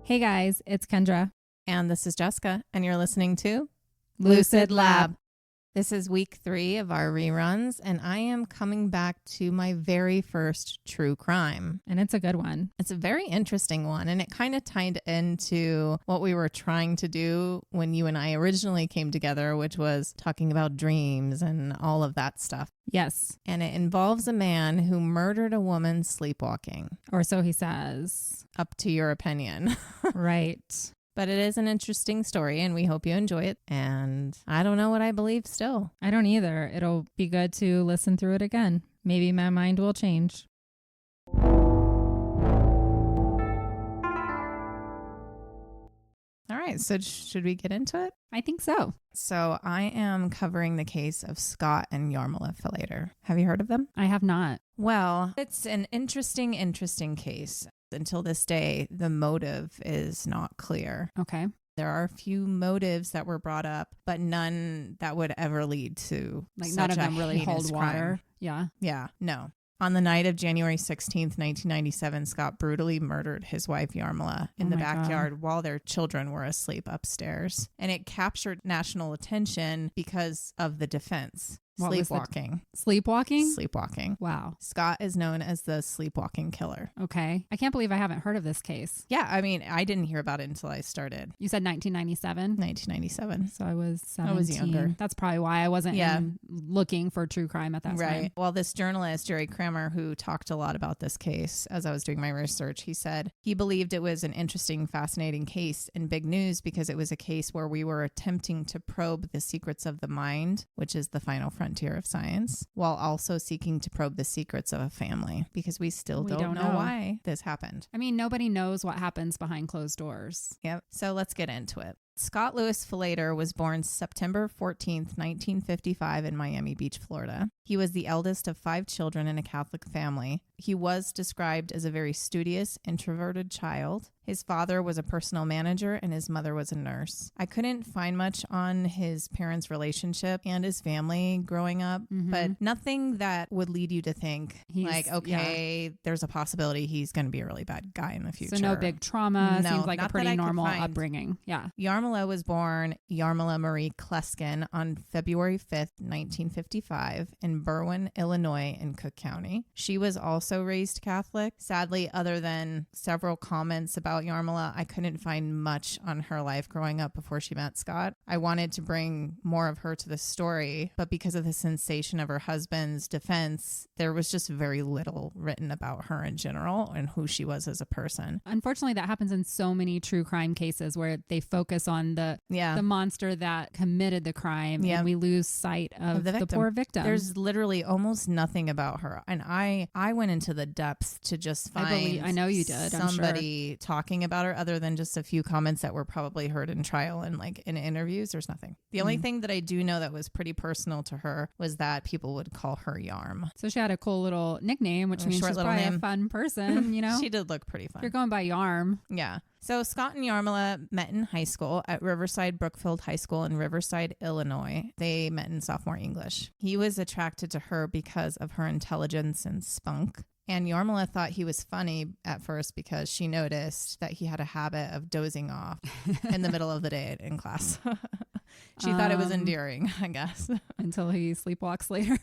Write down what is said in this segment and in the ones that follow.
Hey guys, it's Kendra. And this is Jessica, and you're listening to Lucid Lab. This is week 3 of our reruns, and I am coming back to my very first true crime. And it's a good one. It's a very interesting one, and it kind of tied into what we were trying to do when you and I originally came together, which was talking about dreams and all of that stuff. Yes. And it involves a man who murdered a woman sleepwalking. Or so he says. Up to your opinion. Right. But it is an interesting story, and we hope you enjoy it. And I don't know what I believe still. I don't either. It'll be good to listen through it again. Maybe my mind will change. All right, so should we get into it? I think so. So I am covering the case of Scott and Yarmila Falater. Have you heard of them? I have not. Well, it's an interesting case. Until this day, the motive is not clear. Okay. There are a few motives that were brought up, but none that would ever lead to Like such none of a them really hold heinous water. crime. Yeah. Yeah, no. On the night of January 16th, 1997, Scott brutally murdered his wife, Yarmila, in the backyard while their children were asleep upstairs. And it captured national attention because of the defense. Sleepwalking. Sleepwalking? Sleepwalking. Wow. Scott is known as the sleepwalking killer. Okay. I can't believe I haven't heard of this case. Yeah, I mean, I didn't hear about it until I started. You said 1997? 1997. So I was 17. I was younger. That's probably why I wasn't looking for true crime at that time. Right. Well, this journalist, Jerry Kramer, who talked a lot about this case as I was doing my research, he said he believed it was an interesting, fascinating case and big news because it was a case where we were attempting to probe the secrets of the mind, which is the final frontier of science, while also seeking to probe the secrets of a family because we still don't know why this happened. I mean, nobody knows what happens behind closed doors. Yep. So let's get into it. Scott Louis Falater was born September 14th, 1955 in Miami Beach, Florida. He was the eldest of 5 children in a Catholic family. He was described as a very studious, introverted child. His father was a personal manager and his mother was a nurse. I couldn't find much on his parents' relationship and his family growing up, but nothing that would lead you to think there's a possibility he's going to be a really bad guy in the future. So no big trauma. No, seems like a pretty normal upbringing. Yeah. Yarmila was born Yarmila Marie Kleskin on February 5th, 1955 in Berwyn, Illinois in Cook County. She was also raised Catholic. Sadly, other than several comments about Yarmila, I couldn't find much on her life growing up before she met Scott. I wanted to bring more of her to the story, but because of the sensation of her husband's defense, there was just very little written about her in general and who she was as a person. Unfortunately, that happens in so many true crime cases where they focus on the monster that committed the crime and we lose sight of the poor victim. There's literally almost nothing about her. And I went into the depths to just find I know you did. somebody talking about her other than just a few comments that were probably heard in trial and like in interviews. There's nothing. The only thing that I do know that was pretty personal to her was that people would call her Yarm. So she had a cool little nickname, which means she's probably a fun person, you know? She did look pretty fun. If you're going by Yarm. Yeah. So Scott and Yarmila met in high school at Riverside Brookfield High School in Riverside, Illinois. They met in sophomore English. He was attracted to her because of her intelligence and spunk. And Yarmila thought he was funny at first because she noticed that he had a habit of dozing off in the middle of the day in class. She thought it was endearing, I guess. Until he sleepwalks later.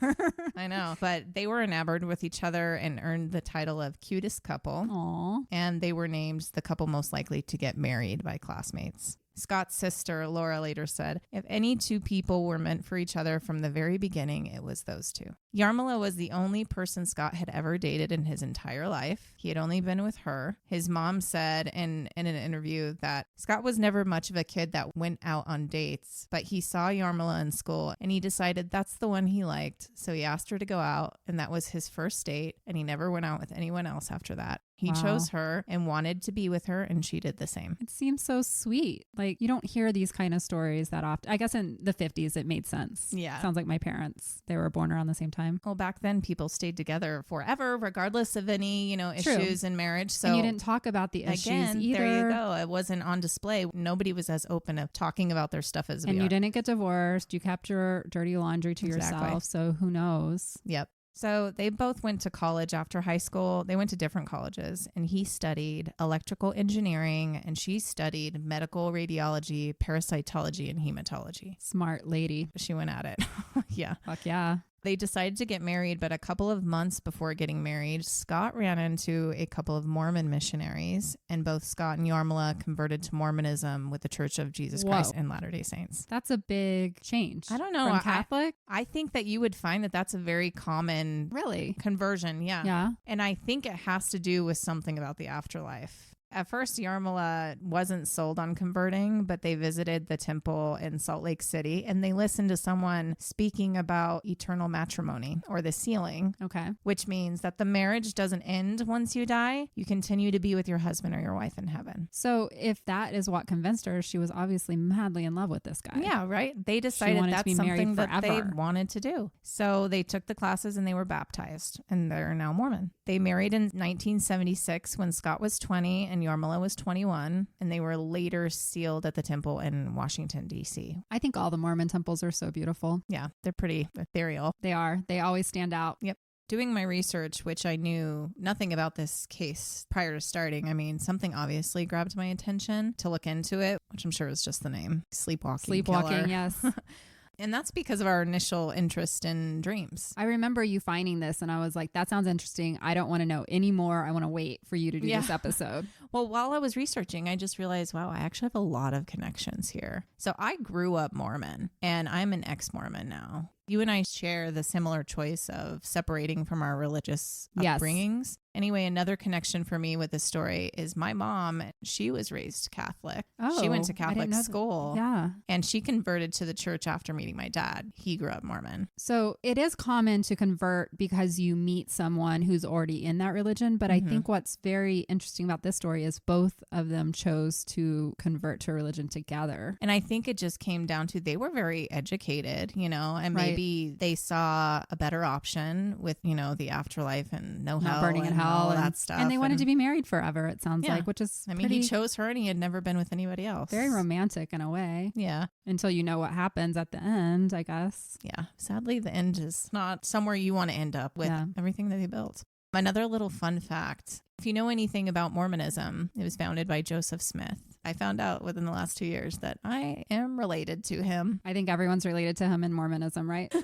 I know. But they were enamored with each other and earned the title of cutest couple. Aww. And they were named the couple most likely to get married by classmates. Scott's sister, Laura, later said, if any two people were meant for each other from the very beginning, it was those two. Yarmila was the only person Scott had ever dated in his entire life. He had only been with her. His mom said in an interview that Scott was never much of a kid that went out on dates, but he saw Yarmila in school and he decided that's the one he liked. So he asked her to go out, and that was his first date, and he never went out with anyone else after that. He chose her and wanted to be with her, and she did the same. It seems so sweet. Like, you don't hear these kind of stories that often. I guess in the 50s, it made sense. Yeah. Sounds like my parents. They were born around the same time. Well, back then, people stayed together forever, regardless of any, issues in marriage. So, and you didn't talk about the issues either. There you go. It wasn't on display. Nobody was as open of talking about their stuff as we are. And you didn't get divorced. You kept your dirty laundry to yourself. So who knows? Yep. So they both went to college after high school. They went to different colleges, and he studied electrical engineering and she studied medical radiology, parasitology, and hematology. Smart lady. She went at it. Yeah. Fuck yeah. They decided to get married, but a couple of months before getting married, Scott ran into a couple of Mormon missionaries, and both Scott and Yarmila converted to Mormonism with the Church of Jesus Christ and Latter-day Saints. That's a big change. I don't know. From Catholic? I think that you would find that that's a very common conversion. Yeah. Yeah. And I think it has to do with something about the afterlife. At first, Yarmila wasn't sold on converting, but they visited the temple in Salt Lake City and they listened to someone speaking about eternal matrimony or the sealing. Okay. Which means that the marriage doesn't end once you die. You continue to be with your husband or your wife in heaven. So if that is what convinced her, she was obviously madly in love with this guy. Yeah, right. They decided that's something that they wanted to do. So they took the classes and they were baptized and they're now Mormon. They married in 1976 when Scott was 20 and Yarmila was 21, and they were later sealed at the temple in Washington, D.C. I think all the Mormon temples are so beautiful. Yeah, they're pretty ethereal. They are. They always stand out. Yep. Doing my research, which I knew nothing about this case prior to starting, I mean, something obviously grabbed my attention to look into it, which I'm sure was just the name. Sleepwalking killer. Yes. And that's because of our initial interest in dreams. I remember you finding this and I was like, that sounds interesting. I don't want to know anymore. I want to wait for you to do this episode. Well, while I was researching, I just realized, wow, I actually have a lot of connections here. So I grew up Mormon and I'm an ex-Mormon now. You and I share the similar choice of separating from our religious upbringings. Anyway, another connection for me with this story is my mom, she was raised Catholic. She went to Catholic school. Yeah. And she converted to the church after meeting my dad. He grew up Mormon. So it is common to convert because you meet someone who's already in that religion. But I think what's very interesting about this story is both of them chose to convert to a religion together. And I think it just came down to they were very educated, you know, and maybe they saw a better option with, you know, the afterlife and no hell. Not burning in hell. All that stuff. And they wanted to be married forever, it sounds like, which is he chose her and he had never been with anybody else. Very romantic in a way. Yeah. Until you know what happens at the end, I guess. Yeah. Sadly, the end is not somewhere you want to end up with everything that they built. Another little fun fact. If you know anything about Mormonism, it was founded by Joseph Smith. I found out within the last 2 years that I am related to him. I think everyone's related to him in Mormonism, right?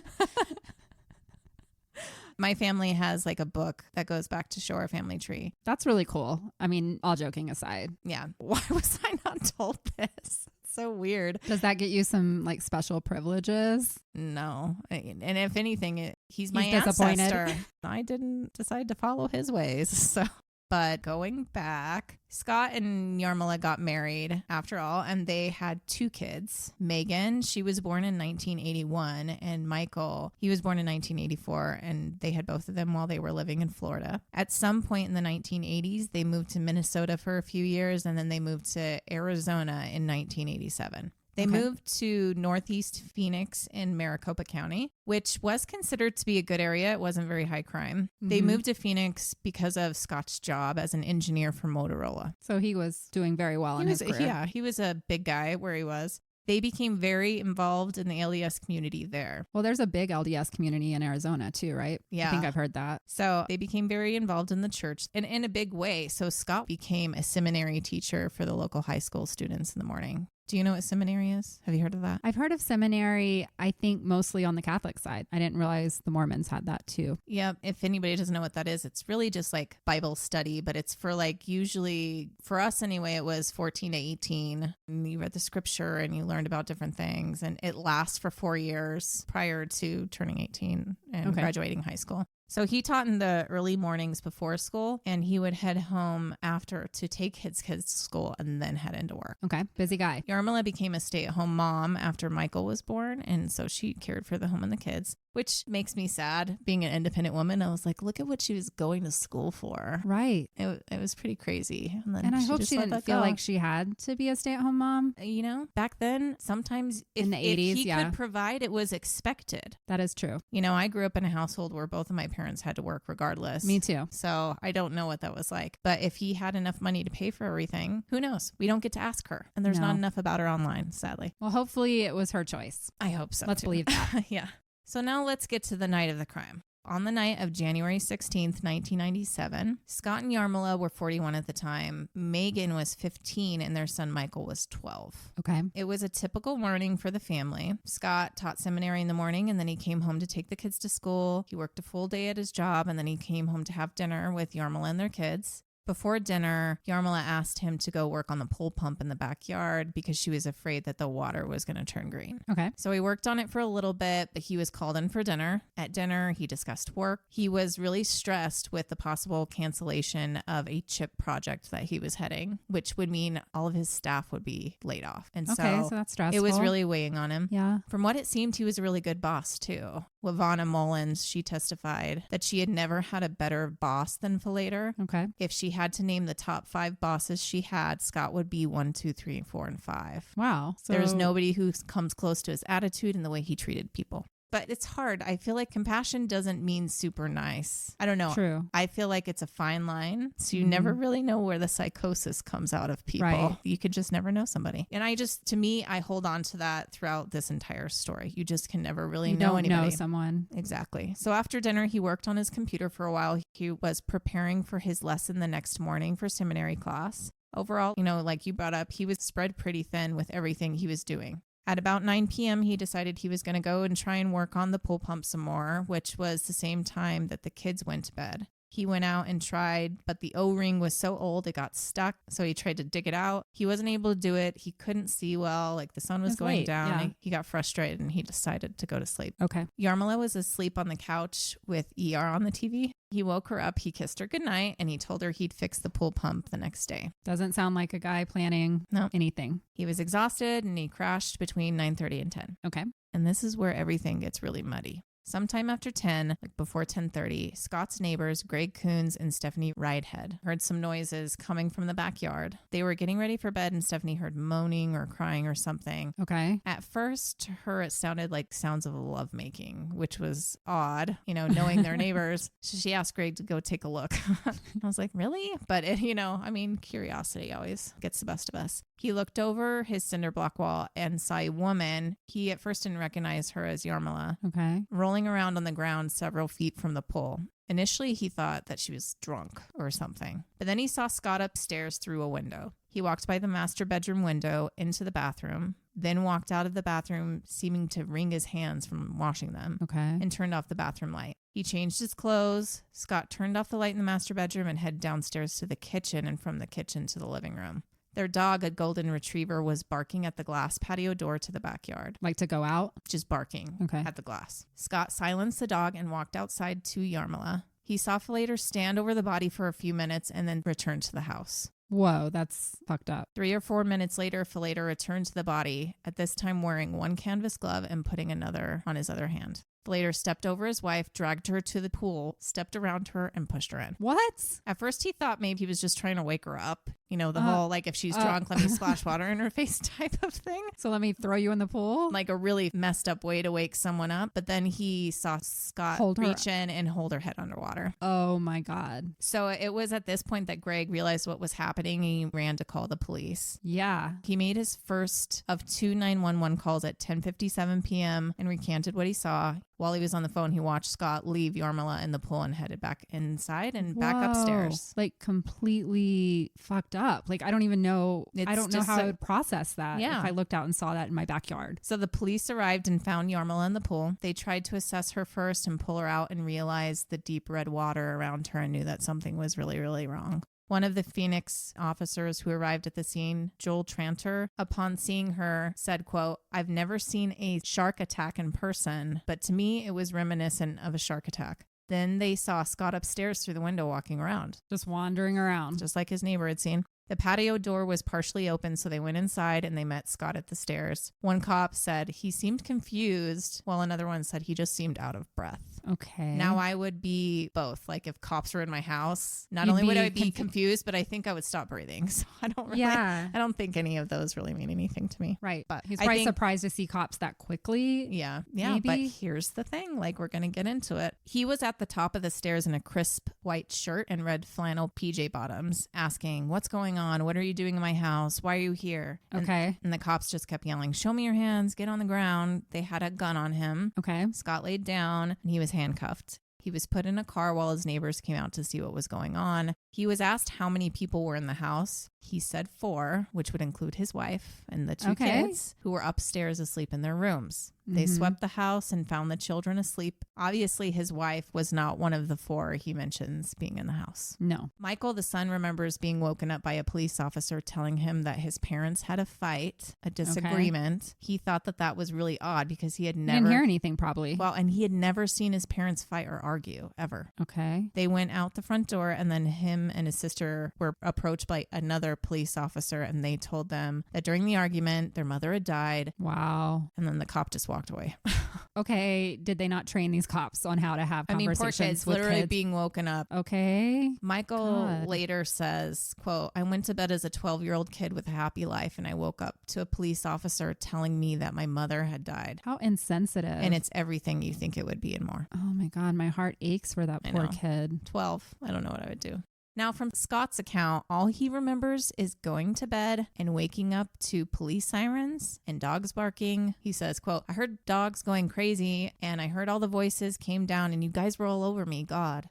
My family has like a book that goes back to show our family tree. That's really cool. I mean, all joking aside. Yeah. Why was I not told this? So weird. Does that get you some like special privileges? No. And if anything, he's my ancestor. I didn't decide to follow his ways. So, but going back, Scott and Yarmila got married after all, and they had 2 kids. Megan, she was born in 1981, and Michael, he was born in 1984, and they had both of them while they were living in Florida. At some point in the 1980s, they moved to Minnesota for a few years, and then they moved to Arizona in 1987. They moved to Northeast Phoenix in Maricopa County, which was considered to be a good area. It wasn't very high crime. They moved to Phoenix because of Scott's job as an engineer for Motorola. So he was doing very well in his career. Yeah, he was a big guy where he was. They became very involved in the LDS community there. Well, there's a big LDS community in Arizona too, right? Yeah. I think I've heard that. So they became very involved in the church and in a big way. So Scott became a seminary teacher for the local high school students in the morning. Do you know what seminary is? Have you heard of that? I've heard of seminary, I think mostly on the Catholic side. I didn't realize the Mormons had that too. Yeah. If anybody doesn't know what that is, it's really just like Bible study, but it's for like usually for us anyway, it was 14 to 18. And you read the scripture and you learned about different things, and it lasts for 4 years prior to turning 18 and graduating high school. So he taught in the early mornings before school, and he would head home after to take his kids to school and then head into work. Okay. Busy guy. Yarmila became a stay-at-home mom after Michael was born, and so she cared for the home and the kids, which makes me sad. Being an independent woman, I was like, look at what she was going to school for. Right. It was pretty crazy. And I hope she didn't feel like she had to be a stay-at-home mom. You know, back then, sometimes in the 80s, if he could provide, it was expected. That is true. You know, I grew up in a household where both of my parents had to work regardless. Me too. So I don't know what that was like. But if he had enough money to pay for everything, who knows? We don't get to ask her. And there's not enough about her online, sadly. Well, hopefully it was her choice. I hope so. Let's believe that. Yeah. So now let's get to the night of the crime. On the night of January 16th, 1997, Scott and Yarmila were 41 at the time. Megan was 15 and their son Michael was 12. Okay. It was a typical morning for the family. Scott taught seminary in the morning and then he came home to take the kids to school. He worked a full day at his job and then he came home to have dinner with Yarmila and their kids. Before dinner, Yarmila asked him to go work on the pool pump in the backyard because she was afraid that the water was going to turn green. Okay. So he worked on it for a little bit, but he was called in for dinner. At dinner, he discussed work. He was really stressed with the possible cancellation of a chip project that he was heading, which would mean all of his staff would be laid off. And so that's stressful. It was really weighing on him. Yeah. From what it seemed, he was a really good boss too. Lavana Mullins, she testified that she had never had a better boss than Falater. Okay. If she had to name the top 5 bosses she had, Scott would be 1, 2, 3, 4, and 5. Wow. So There's nobody who comes close to his attitude and the way he treated people. But it's hard. I feel like compassion doesn't mean super nice. I don't know. True. I feel like it's a fine line. So you never really know where the psychosis comes out of people. Right. You could just never know somebody. And to me, I hold on to that throughout this entire story. You just can never really know anybody. Know someone. Exactly. So after dinner, he worked on his computer for a while. He was preparing for his lesson the next morning for seminary class. Overall, like you brought up, he was spread pretty thin with everything he was doing. At about 9 p.m., he decided he was going to go and try and work on the pool pump some more, which was the same time that the kids went to bed. He went out and tried, but the O-ring was so old it got stuck, so he tried to dig it out. He wasn't able to do it. He couldn't see well, like the sun was going late, down. yeah. He got frustrated and he decided to go to sleep. Okay. Yarmila was asleep on the couch with ER on the TV. He woke her up, he kissed her goodnight, and he told her he'd fix the pool pump the next day. Doesn't sound like a guy planning anything. He was exhausted and he crashed between 9:30 and 10. Okay. And this is where everything gets really muddy. Sometime after 10, like before 10:30, Scott's neighbors, Greg Coons and Stephanie Ridehead, heard some noises coming from the backyard. They were getting ready for bed and Stephanie heard moaning or crying or something. Okay. At first, to her, it sounded like sounds of lovemaking, which was odd, knowing their neighbors. So she asked Greg to go take a look. I was like, really? But, curiosity always gets the best of us. He looked over his cinder block wall and saw a woman. He at first didn't recognize her as Yarmila. Okay. Rolling around on the ground several feet from the pool. Initially, he thought that she was drunk or something. But then he saw Scott upstairs through a window. He walked by the master bedroom window into the bathroom, then walked out of the bathroom, seeming to wring his hands from washing them. Okay. And turned off the bathroom light. He changed his clothes. Scott turned off the light in the master bedroom and headed downstairs to the kitchen and from the kitchen to the living room. Their dog, a golden retriever, was barking at the glass patio door to the backyard. Like to go out? Just barking at the glass. Scott silenced the dog and walked outside to Yarmila. He saw Falater stand over the body for a few minutes and then returned to the house. Whoa, that's fucked up. 3 or 4 minutes later, Falater returned to the body, at this time wearing one canvas glove and putting another on his other hand. Falater stepped over his wife, dragged her to the pool, stepped around her, and pushed her in. What? At first, he thought maybe he was just trying to wake her up. The whole, like, if she's drunk, let me splash water in her face type of thing. So let me throw you in the pool? Like a really messed up way to wake someone up. But then he saw Scott reach in and hold her head underwater. Oh, my God. So it was at this point that Greg realized what was happening. He ran to call the police. Yeah. He made his first of 2 911 calls at 10:57 p.m. and recanted what he saw. While he was on the phone, he watched Scott leave Yarmila in the pool and headed back inside and back upstairs. Like completely fucked up. Like I don't even know. I don't know how I would process that if I looked out and saw that in my backyard. So the police arrived and found Yarmila in the pool. They tried to assess her first and pull her out and realized the deep red water around her and knew that something was really, really wrong. One of the Phoenix officers who arrived at the scene, Joel Tranter, upon seeing her said, quote, "I've never seen a shark attack in person, but to me it was reminiscent of a shark attack." Then they saw Scott upstairs through the window walking around. Just wandering around. Just like his neighbor had seen. The patio door was partially open, so they went inside and they met Scott at the stairs. One cop said he seemed confused, while another one said he just seemed out of breath. Okay. Now I would be both. Like if cops were in my house, not only would I be confused, but I think I would stop breathing. So I don't think any of those really mean anything to me. Right. But he's probably surprised to see cops that quickly. Yeah. Maybe. But here's the thing, like we're going to get into it. He was at the top of the stairs in a crisp white shirt and red flannel PJ bottoms asking, "What's going on? What are you doing in my house? Why are you here?" Okay. And the cops just kept yelling, "Show me your hands, get on the ground." They had a gun on him. Okay. Scott laid down and he was handcuffed. He was put in a car while his neighbors came out to see what was going on. He was asked how many people were in the house. He said 4, which would include his wife and the 2 kids who were upstairs asleep in their rooms. They swept the house and found the children asleep. Obviously, his wife was not one of the 4 he mentions being in the house. No. Michael, the son, remembers being woken up by a police officer telling him that his parents had a fight, a disagreement. He thought that was really odd because he had never... didn't hear anything probably. Well, and he had never seen his parents fight or argue, ever. Okay. They went out the front door, and then him and his sister were approached by another police officer, and they told them that during the argument, their mother had died. Wow. And then the cop just walked away. Okay. Did they not train these cops on how to have conversations poor kids, with literally kids? being woken up. Okay. Michael later says, quote, I went to bed as a 12-year-old kid with a happy life, and I woke up to a police officer telling me that my mother had died. How insensitive. And it's everything you think it would be and more. Oh my God. My heart aches for that poor kid. 12. I don't know what I would do. Now, from Scott's account, all he remembers is going to bed and waking up to police sirens and dogs barking. He says, quote, I heard dogs going crazy and I heard all the voices came down and you guys were all over me. God.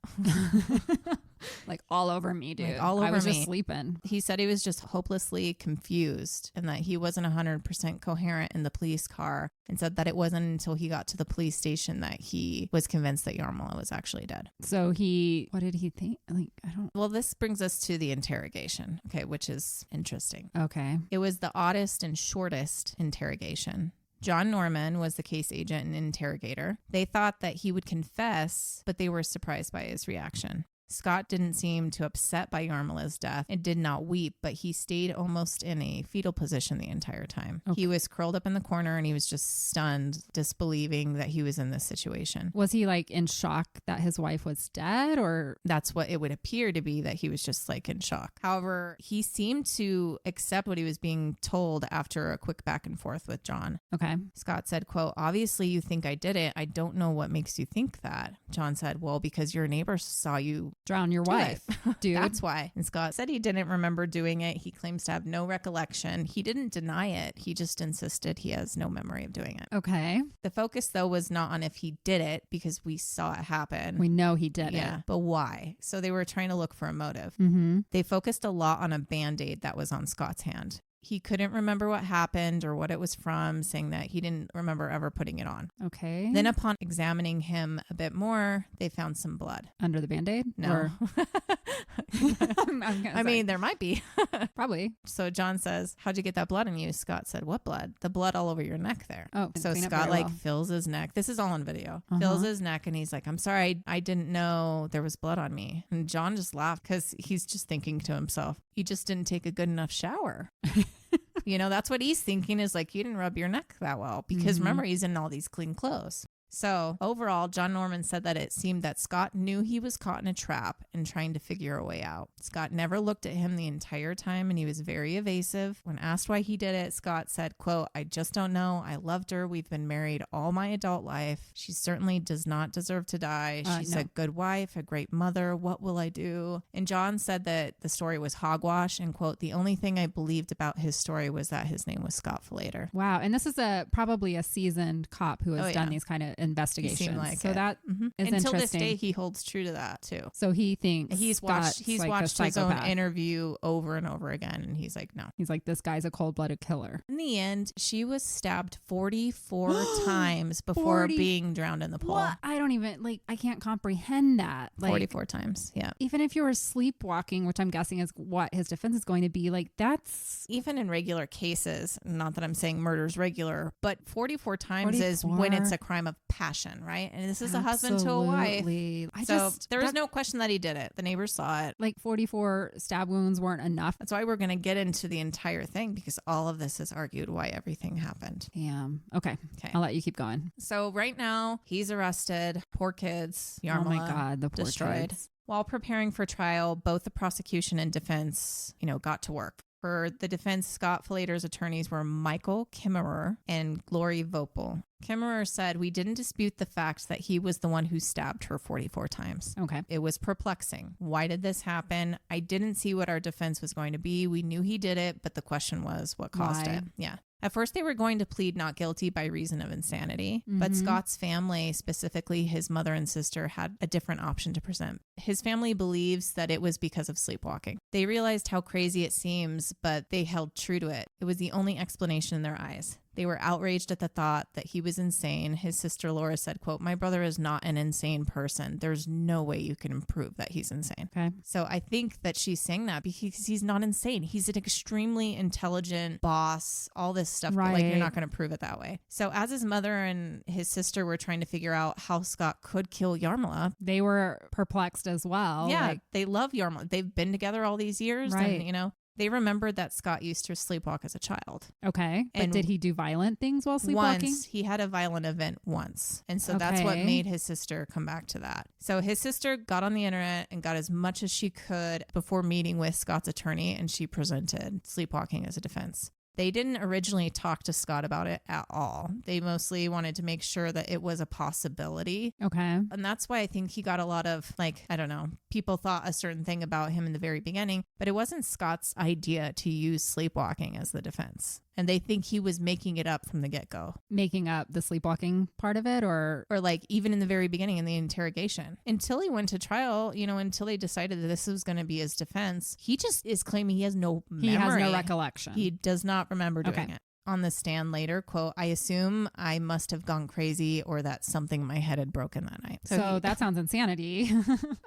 Like all over me, dude. Like all over me. I was just sleeping. He said he was just hopelessly confused and that he wasn't 100% coherent in the police car, and said that it wasn't until he got to the police station that he was convinced that Yarmila was actually dead. So what did he think? Like, I don't... Well, this brings us to the interrogation, okay, which is interesting. Okay. It was the oddest and shortest interrogation. John Norman was the case agent and interrogator. They thought that he would confess, but they were surprised by his reaction. Scott didn't seem too upset by Yarmila's death and did not weep, but he stayed almost in a fetal position the entire time. Okay. He was curled up in the corner and he was just stunned, disbelieving that he was in this situation. Was he like in shock that his wife was dead, or? That's what it would appear to be, that he was just like in shock. However, he seemed to accept what he was being told after a quick back and forth with John. Okay. Scott said, quote, obviously you think I did it. I don't know what makes you think that. John said, well, because your neighbor saw you drown your wife, dude. That's why. And Scott said he didn't remember doing it. He claims to have no recollection. He didn't deny it. He just insisted he has no memory of doing it. Okay. The focus, though, was not on if he did it, because we saw it happen. We know he did it. Yeah, but why? So they were trying to look for a motive. Mm-hmm. They focused a lot on a Band-Aid that was on Scott's hand. He couldn't remember what happened or what it was from, saying that he didn't remember ever putting it on. Okay. Then upon examining him a bit more, they found some blood. Under the Band-Aid? No. I mean, there might be. Probably. So John says, how'd you get that blood on you? Scott said, what blood? The blood all over your neck there. Oh, so Scott fills his neck. This is all on video. Fills his neck and he's like, I'm sorry, I didn't know there was blood on me. And John just laughed because he's just thinking to himself, you just didn't take a good enough shower. You know, that's what he's thinking, is like, you didn't rub your neck that well, because remember, he's in all these clean clothes. So overall, John Norman said that it seemed that Scott knew he was caught in a trap and trying to figure a way out. Scott never looked at him the entire time and he was very evasive. When asked why he did it, Scott said, quote, I just don't know. I loved her. We've been married all my adult life. She certainly does not deserve to die. She's a good wife, a great mother. What will I do? And John said that the story was hogwash and, quote, the only thing I believed about his story was that his name was Scott Falater. Wow. And this is probably a seasoned cop who has done these kind of investigations. Like so that is until interesting. this day, he holds true to that too. So he thinks he's watched his own interview over and over again, and he's like, no. He's like, this guy's a cold-blooded killer. In the end, she was stabbed 44 times before being drowned in the pool. What? I don't even I can't comprehend that. 44 times. Yeah. Even if you were sleepwalking, which I'm guessing is what his defense is going to be, that's even in regular cases. Not that I'm saying murder's regular, but 44 times is when it's a crime of passion. Right? And this is a husband to a wife. There was no question that he did it. The neighbors saw it. 44 stab wounds weren't enough. That's why we're going to get into the entire thing, because all of this is argued why everything happened. Damn. Okay. I'll let you keep going. So right now he's arrested. Poor kids. Yarmila, oh my God, the poor destroyed. Kids. While preparing for trial, both the prosecution and defense, got to work. For the defense, Scott Falater's attorneys were Michael Kimmerer and Glory Vopel. Kimmerer said, we didn't dispute the fact that he was the one who stabbed her 44 times. Okay. It was perplexing. Why did this happen? I didn't see what our defense was going to be. We knew he did it, but the question was what caused it. Yeah. At first, they were going to plead not guilty by reason of insanity, but Scott's family, specifically his mother and sister, had a different option to present. His family believes that it was because of sleepwalking. They realized how crazy it seems, but they held true to it. It was the only explanation in their eyes. They were outraged at the thought that he was insane. His sister Laura said, quote, "My brother is not an insane person. There's no way you can prove that he's insane." Okay. So I think that she's saying that because he's not insane. He's an extremely intelligent boss, all this stuff. But like, you're not going to prove it that way. So as his mother and his sister were trying to figure out how Scott could kill Yarmila, they were perplexed as well. Yeah, they love Yarmila. They've been together all these years. Right. And, they remembered that Scott used to sleepwalk as a child. Okay. But did he do violent things while sleepwalking? Once. He had a violent event once. And so that's what made his sister come back to that. So his sister got on the internet and got as much as she could before meeting with Scott's attorney, and she presented sleepwalking as a defense. They didn't originally talk to Scott about it at all. They mostly wanted to make sure that it was a possibility. Okay. And that's why I think he got a lot of, people thought a certain thing about him in the very beginning, but it wasn't Scott's idea to use sleepwalking as the defense. And they think he was making it up from the get-go. Making up the sleepwalking part of it, or like even in the very beginning in the interrogation. Until he went to trial, until they decided that this was going to be his defense, he just is claiming he has no memory. He has no recollection. He does not remember doing it. On the stand later, quote, "I assume I must have gone crazy or that something in my head had broken that night." So that sounds insanity.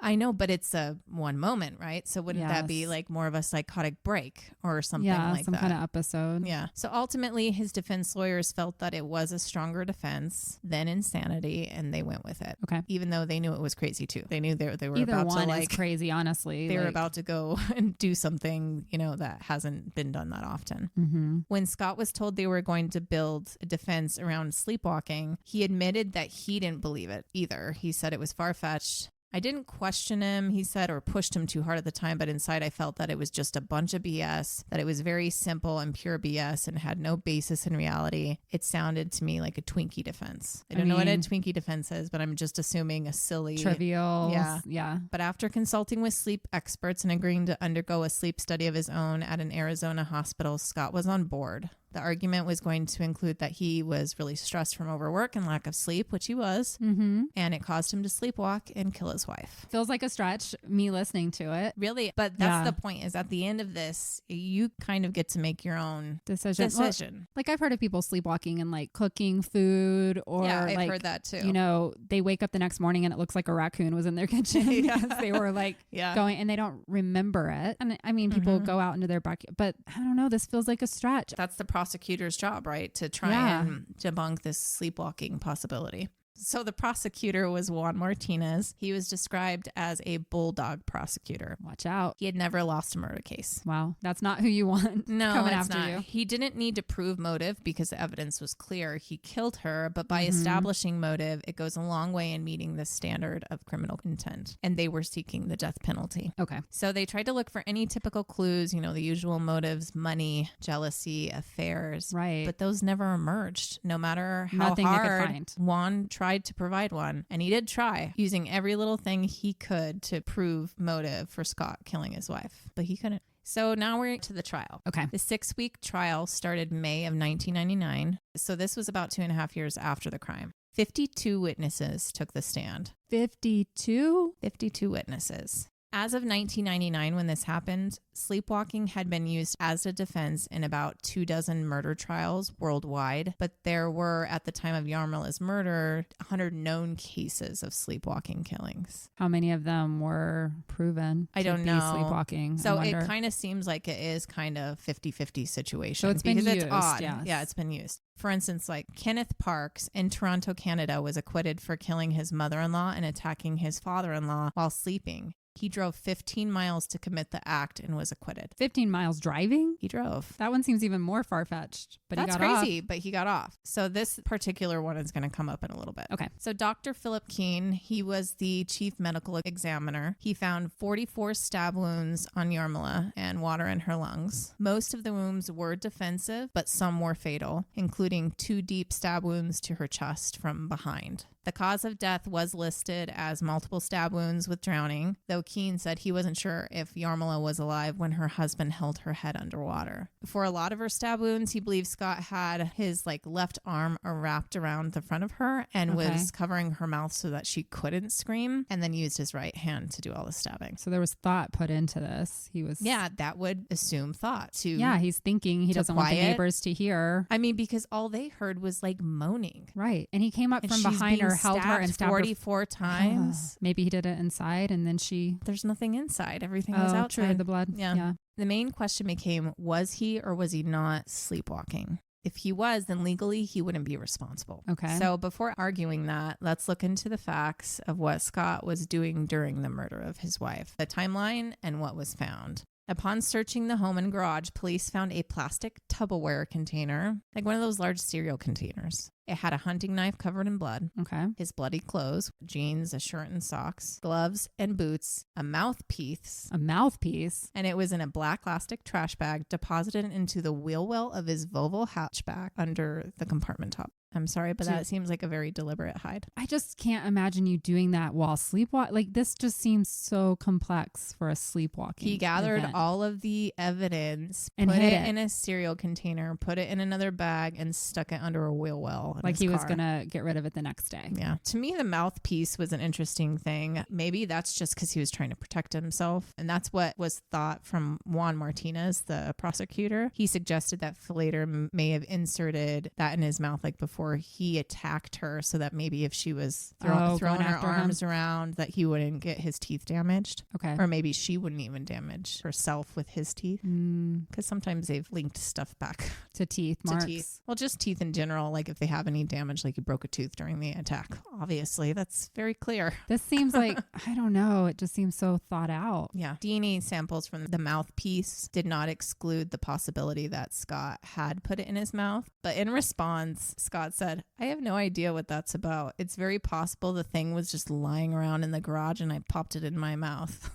I know, but it's a one moment, right? So wouldn't that be like more of a psychotic break or something like that? Some kind of episode. Yeah. So ultimately, his defense lawyers felt that it was a stronger defense than insanity, and they went with it. Okay. Even though they knew it was crazy too. They knew they were Either about one to is crazy, honestly. They were about to go and do something, that hasn't been done that often. Mm-hmm. When Scott was told they were going to build a defense around sleepwalking, he admitted that he didn't believe it either. He said it was far-fetched. "I didn't question him," he said, or pushed him too hard at the time, but inside I felt that it was just a bunch of BS, that it was very simple and pure BS and had no basis in reality. It sounded to me like a Twinkie defense. I don't know what a Twinkie defense is, but I'm just assuming a silly... trivial. Yeah. But after consulting with sleep experts and agreeing to undergo a sleep study of his own at an Arizona hospital, Scott was on board. The argument was going to include that he was really stressed from overwork and lack of sleep, which he was, and it caused him to sleepwalk and kill his wife. Feels like a stretch, me listening to it. Really, but that's the point, is at the end of this, you kind of get to make your own decision. Well, like I've heard of people sleepwalking and like cooking food, or I've heard that too. They wake up the next morning and it looks like a raccoon was in their kitchen because they were like going, and they don't remember it. And I mean, people go out into their backyard, but I don't know, this feels like a stretch. That's the prosecutor's job, right? To try and debunk this sleepwalking possibility. So the prosecutor was Juan Martinez. He was described as a bulldog prosecutor. Watch out. He had never lost a murder case. Wow. That's not who you want coming after not. you. He didn't need to prove motive because the evidence was clear. He killed her, but by establishing motive, it goes a long way in meeting the standard of criminal intent. And they were seeking the death penalty. Okay. So they tried to look for any typical clues, the usual motives: money, jealousy, affairs. Right. But those never emerged, no matter how Nothing hard they could find. Juan tried to provide one. And he did try, using every little thing he could to prove motive for Scott killing his wife. But he couldn't. So now we're to the trial. Okay. The 6-week trial started May of 1999. So this was about 2.5 years after the crime. 52 witnesses took the stand. 52? 52 witnesses. As of 1999, when this happened, sleepwalking had been used as a defense in about 24 murder trials worldwide, but there were, at the time of Yarmila's murder, 100 known cases of sleepwalking killings. How many of them were proven I don't know. Sleepwalking? So it kind of seems like it is kind of 50-50 situation. So it's been used. It's odd. Yes. Yeah, it's been used. For instance, like Kenneth Parks in Toronto, Canada, was acquitted for killing his mother-in-law and attacking his father-in-law while sleeping. He drove 15 miles to commit the act and was acquitted. 15 miles driving? He drove. That one seems even more far-fetched, but That's he got crazy, off. But he got off. So this particular one is going to come up in a little bit. Okay. So Dr. Philip Keene, he was the chief medical examiner. He found 44 stab wounds on Yarmila and water in her lungs. Most of the wounds were defensive, but some were fatal, including 2 deep stab wounds to her chest from behind. The cause of death was listed as multiple stab wounds with drowning, though Keene said he wasn't sure if Yarmila was alive when her husband held her head underwater. For a lot of her stab wounds, he believes Scott had his left arm wrapped around the front of her and was covering her mouth so that she couldn't scream, and then used his right hand to do all the stabbing. So there was thought put into this. He was... Yeah, that would assume thought to... Yeah, he's thinking he doesn't want the neighbors to hear. I mean, because all they heard was moaning. Right. And he came up from behind her, held her, and stabbed 44 her. times. Maybe he did it inside and then she... There's nothing inside. Everything was outside. True, the blood. Yeah. The main question became, was he or was he not sleepwalking? If he was, then legally he wouldn't be responsible. Okay. So before arguing that, let's look into the facts of what Scott was doing during the murder of his wife, the timeline, and what was found. Upon searching the home and garage, police found a plastic Tupperware container, like one of those large cereal containers. It had a hunting knife covered in blood, his bloody clothes, jeans, a shirt and socks, gloves and boots, a mouthpiece. A mouthpiece? And it was in a black plastic trash bag deposited into the wheel well of his Volvo hatchback under the compartment top. I'm sorry, but that seems like a very deliberate hide. I just can't imagine you doing that while sleepwalking. This just seems so complex for a sleepwalking. He gathered event. all of the evidence, and put it in a cereal container, put it in another bag, and stuck it under a wheel well. Like he was going to get rid of it the next day. Yeah. To me, the mouthpiece was an interesting thing. Maybe that's just because he was trying to protect himself. And that's what was thought from Juan Martinez, the prosecutor. He suggested that Falater may have inserted that in his mouth before he attacked her, so that maybe if she was throwing her arms around, that he wouldn't get his teeth damaged. Okay. Or maybe she wouldn't even damage herself with his teeth. Because sometimes they've linked stuff back to teeth marks. Teeth. Well, just teeth in general. If they have any damage, you broke a tooth during the attack. Obviously, that's very clear. This seems I don't know. It just seems so thought out. Yeah. DNA samples from the mouthpiece did not exclude the possibility that Scott had put it in his mouth. But in response, Scott said, "I have no idea what that's about. It's very possible the thing was just lying around in the garage and I popped it in my mouth."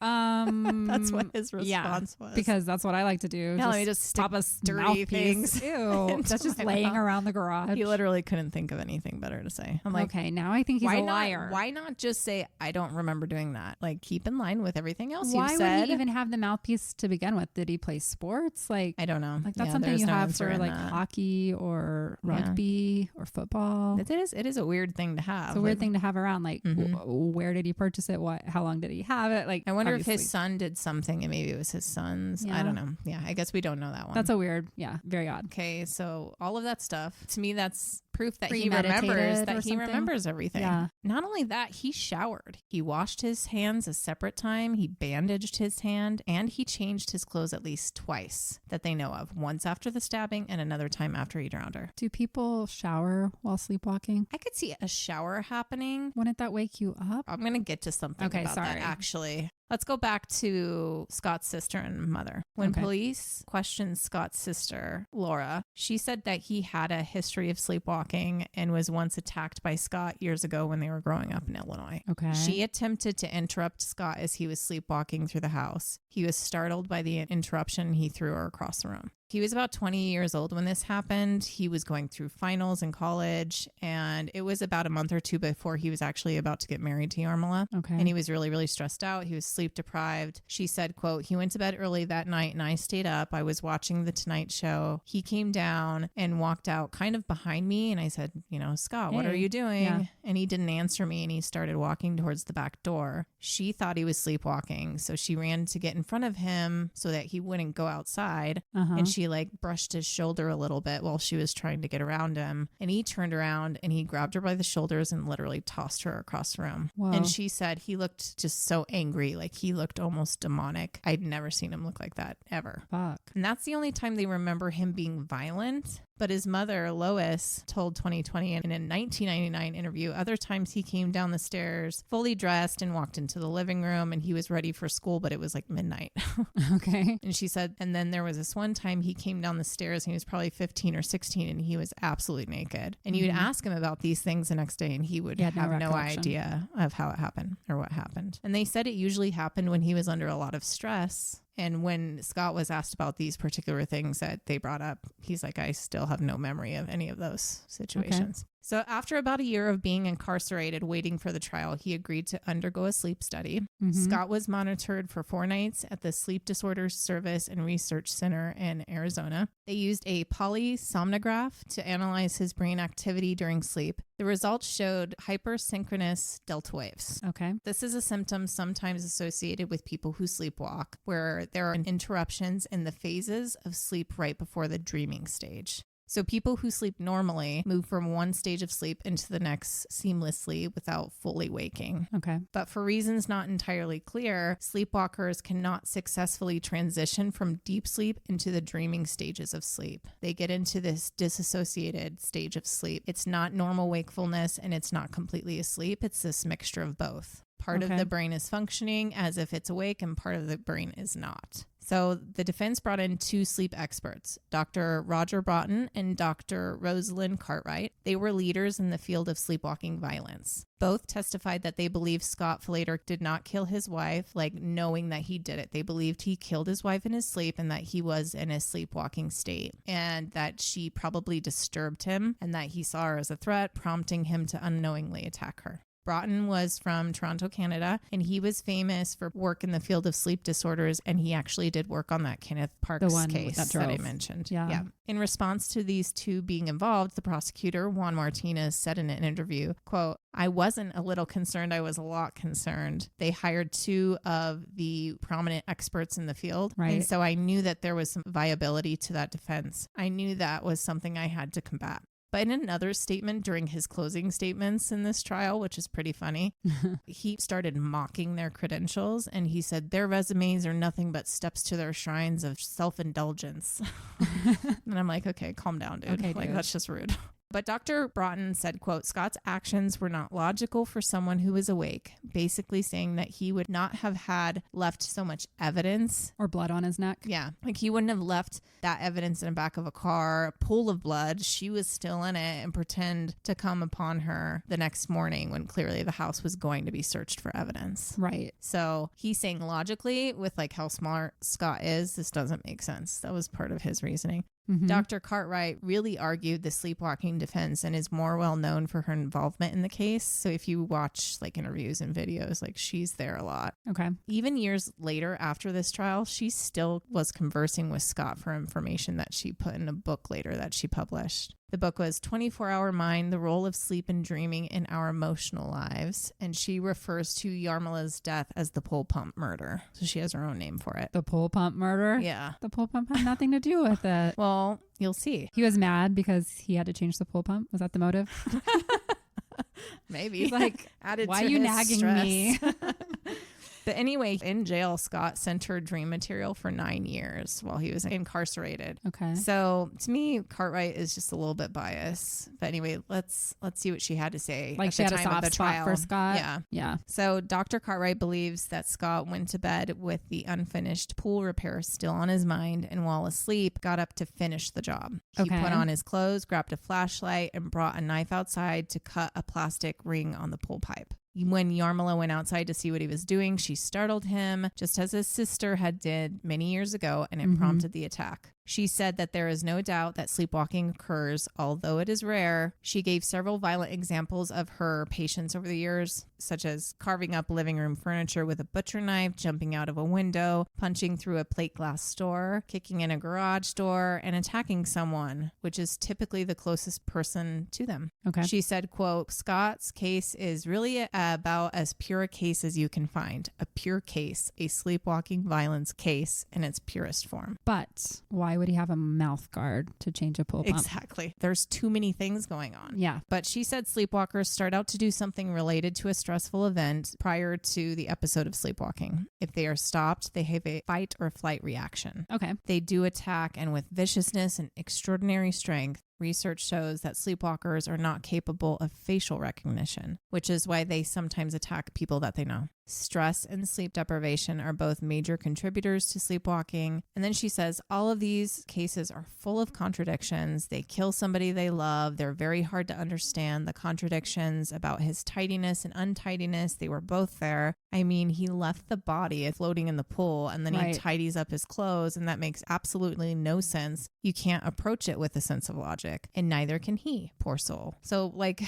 That's what his response was. Because that's what I like to do. Yeah, let me just pop a dirty things. Ew. That's just laying around the garage. He literally couldn't think of anything better to say. I'm like, okay, now I think he's a liar. Why not just say, I don't remember doing that? Keep in line with everything else you've said. Why would he even have the mouthpiece to begin with? Did he play sports? I don't know. That's something you have for hockey or rugby or football. It is a weird thing to have. It's a weird thing to have around. Where did he purchase it? How long did he have it? I wonder if his son did something and maybe it was his son's. I don't know. Yeah, I guess we don't know that one. That's a weird, very odd. Okay, so all of that stuff, to me, that's proof that he remembers everything. Yeah. Not only that, he showered. He washed his hands a separate time. He bandaged his hand, and he changed his clothes at least twice that they know of. Once after the stabbing and another time after he drowned her. Do people shower while sleepwalking? I could see a shower happening. Wouldn't that wake you up? I'm going to get to something about that, actually. Let's go back to Scott's sister and mother. When police questioned Scott's sister, Laura, she said that he had a history of sleepwalking and was once attacked by Scott years ago when they were growing up in Illinois. Okay. She attempted to interrupt Scott as he was sleepwalking through the house. He was startled by the interruption. He threw her across the room. He was about 20 years old when this happened. He was going through finals in college, and it was about a month or two before he was actually about to get married to Yarmila. Okay. And he was really, really stressed out. He was sleep deprived. She said, quote, "He went to bed early that night and I stayed up. I was watching the Tonight Show. He came down and walked out kind of behind me. And I said, Scott, what are you doing?" Yeah. And he didn't answer me, and he started walking towards the back door. She thought he was sleepwalking. So she ran to get in front of him so that he wouldn't go outside. And she brushed his shoulder a little bit while she was trying to get around him. And he turned around and he grabbed her by the shoulders and literally tossed her across the room. Whoa. And she said he looked just so angry. He looked almost demonic. I'd never seen him look like that ever. Fuck. And that's the only time they remember him being violent. But his mother, Lois, told 2020 in a 1999 interview, other times he came down the stairs fully dressed and walked into the living room and he was ready for school, but it was midnight. Okay. And she said, and then there was this one time he came down the stairs and he was probably 15 or 16 and he was absolutely naked. And you'd ask him about these things the next day and he would have no idea of how it happened or what happened. And they said it usually happened when he was under a lot of stress. And when Scott was asked about these particular things that they brought up, he's like, I still have no memory of any of those situations. Okay. So after about a year of being incarcerated waiting for the trial, he agreed to undergo a sleep study. Scott was monitored for 4 nights at the Sleep Disorders Service and Research Center in Arizona. They used a polysomnograph to analyze his brain activity during sleep. The results showed hypersynchronous delta waves. Okay. This is a symptom sometimes associated with people who sleepwalk, where there are interruptions in the phases of sleep right before the dreaming stage. So people who sleep normally move from one stage of sleep into the next seamlessly without fully waking. Okay. But for reasons not entirely clear, sleepwalkers cannot successfully transition from deep sleep into the dreaming stages of sleep. They get into this disassociated stage of sleep. It's not normal wakefulness and it's not completely asleep. It's this mixture of both. Part of the brain is functioning as if it's awake and part of the brain is not. So the defense brought in 2 sleep experts, Dr. Roger Broughton and Dr. Rosalind Cartwright. They were leaders in the field of sleepwalking violence. Both testified that they believed Scott Falater did not kill his wife, like knowing that he did it. They believed he killed his wife in his sleep and that he was in a sleepwalking state and that she probably disturbed him and that he saw her as a threat, prompting him to unknowingly attack her. Broughton was from Toronto, Canada, and he was famous for work in the field of sleep disorders, and he actually did work on that Kenneth Parks case that I mentioned. Yeah. In response to these 2 being involved, the prosecutor, Juan Martinez, said in an interview, quote, I wasn't a little concerned. I was a lot concerned. They hired 2 of the prominent experts in the field. Right. And so I knew that there was some viability to that defense. I knew that was something I had to combat. But in another statement during his closing statements in this trial, which is pretty funny, he started mocking their credentials and he said their resumes are nothing but steps to their shrines of self-indulgence. And I'm like, okay, calm down, dude. Okay, like, that's just rude. But Dr. Broughton said, quote, Scott's actions were not logical for someone who was awake, basically saying that he would not have had left so much evidence. Or blood on his neck. Yeah. Like he wouldn't have left that evidence in the back of a car, a pool of blood. She was still in it and pretend to come upon her the next morning when clearly the house was going to be searched for evidence. Right. So he's saying logically with like how smart Scott is, this doesn't make sense. That was part of his reasoning. Dr. Cartwright really argued the sleepwalking defense and is more well known for her involvement in the case. So if you watch like interviews and videos, like she's there a lot. Okay. Even years later after this trial, she still was conversing with Scott for information that she put in a book later that she published. The book was 24-Hour Mind, The Role of Sleep and Dreaming in Our Emotional Lives. And she refers to Yarmila's death as the pole pump murder. So she has her own name for it. The pole pump murder? Yeah. The pole pump had nothing to do with it. Well, you'll see. He was mad because he had to change the pole pump. Was that the motive? Maybe. He's like, why are you nagging stress? Me? But anyway, in jail, Scott sent her dream material for 9 years while he was incarcerated. Okay. So to me, Cartwright is just a little bit biased. But anyway, let's see what she had to say. Like she had a soft spot for Scott. Yeah. Yeah. So Dr. Cartwright believes that Scott went to bed with the unfinished pool repair still on his mind, and while asleep, got up to finish the job. He put on his clothes, grabbed a flashlight, and brought a knife outside to cut a plastic ring on the pool pipe. When Yarmila went outside to see what he was doing, she startled him, just as his sister had did many years ago, and it prompted the attack. She said that there is no doubt that sleepwalking occurs, although it is rare. She gave several violent examples of her patients over the years, such as carving up living room furniture with a butcher knife, jumping out of a window, punching through a plate glass door, kicking in a garage door, and attacking someone, which is typically the closest person to them. Okay. She said, quote, Scott's case is really about as pure a case as you can find. A pure case, a sleepwalking violence case in its purest form. But why would he have a mouth guard to change a pool pump? Exactly. There's too many things going on. Yeah. But she said sleepwalkers start out to do something related to a stressful event prior to the episode of sleepwalking. If they are stopped, they have a fight or flight reaction. Okay. They do attack, and with viciousness and extraordinary strength. research shows that sleepwalkers are not capable of facial recognition, which is why they sometimes attack people that they know. Stress and sleep deprivation are both major contributors to sleepwalking. And then she says, all of these cases are full of contradictions. They kill somebody they love. They're very hard to understand. The contradictions about his tidiness and untidiness, they were both there. I mean, he left the body floating in the pool and then he tidies up his clothes, and that makes absolutely no sense. You can't approach it with a sense of logic, and neither can he, poor soul. So like,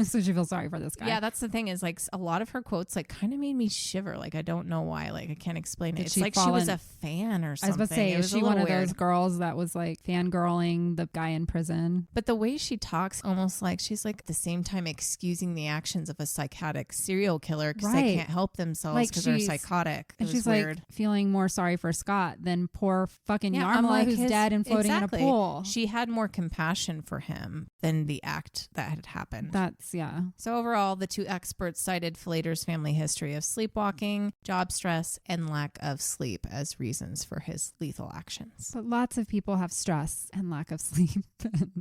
so she feels sorry for this guy. Yeah, that's the thing, is like a lot of her quotes like kind of made me shiver. Like, I don't know why. Like, I can't explain it. It's like she was a fan or something. I was about to say, is she one of those girls that was like fangirling the guy in prison? But the way she talks, almost like she's like at the same time excusing the actions of a psychotic serial killer because they can't help themselves because they're psychotic. And she's weird. Like feeling more sorry for Scott than poor fucking Yarmila, like who's dead and floating in a pool. She had more compassion for him than the act that had happened. That's, yeah. So overall, the two experts cited Falater's family history of sleepwalking, job stress, and lack of sleep as reasons for his lethal actions. But lots of people have stress and lack of sleep.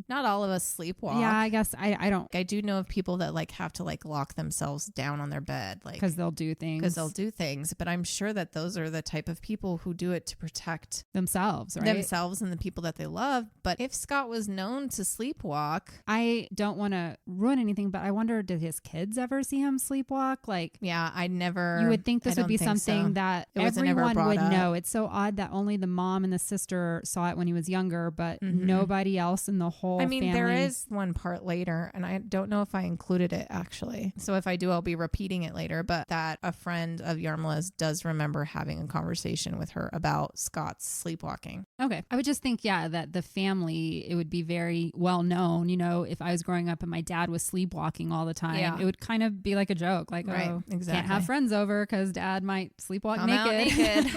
Not all of us sleepwalk. Yeah, I guess I don't. I do know of people that like have to like lock themselves down on their bed, like because they'll do things. But I'm sure that those are the type of people who do it to protect themselves, right? Themselves and the people that they love. But if Scott was known to sleepwalk, I don't want to ruin anything, but I wonder, did his kids ever see him sleepwalk? Like, yeah, I never. You would think this would be something that everyone would know. It's so odd that only the mom and the sister saw it when he was younger, but nobody else in the whole family. There is one part later, and I don't know if I included it actually. So if I do, I'll be repeating it later. But that a friend of Yarmila's does remember having a conversation with her about Scott's sleepwalking. Okay. I would just think, that the family, it would be very well known. You know, if I was growing up and my dad was sleepwalking all the time, it would kind of be be like a joke, like, oh, exactly. Can't have friends over because dad might sleepwalk naked.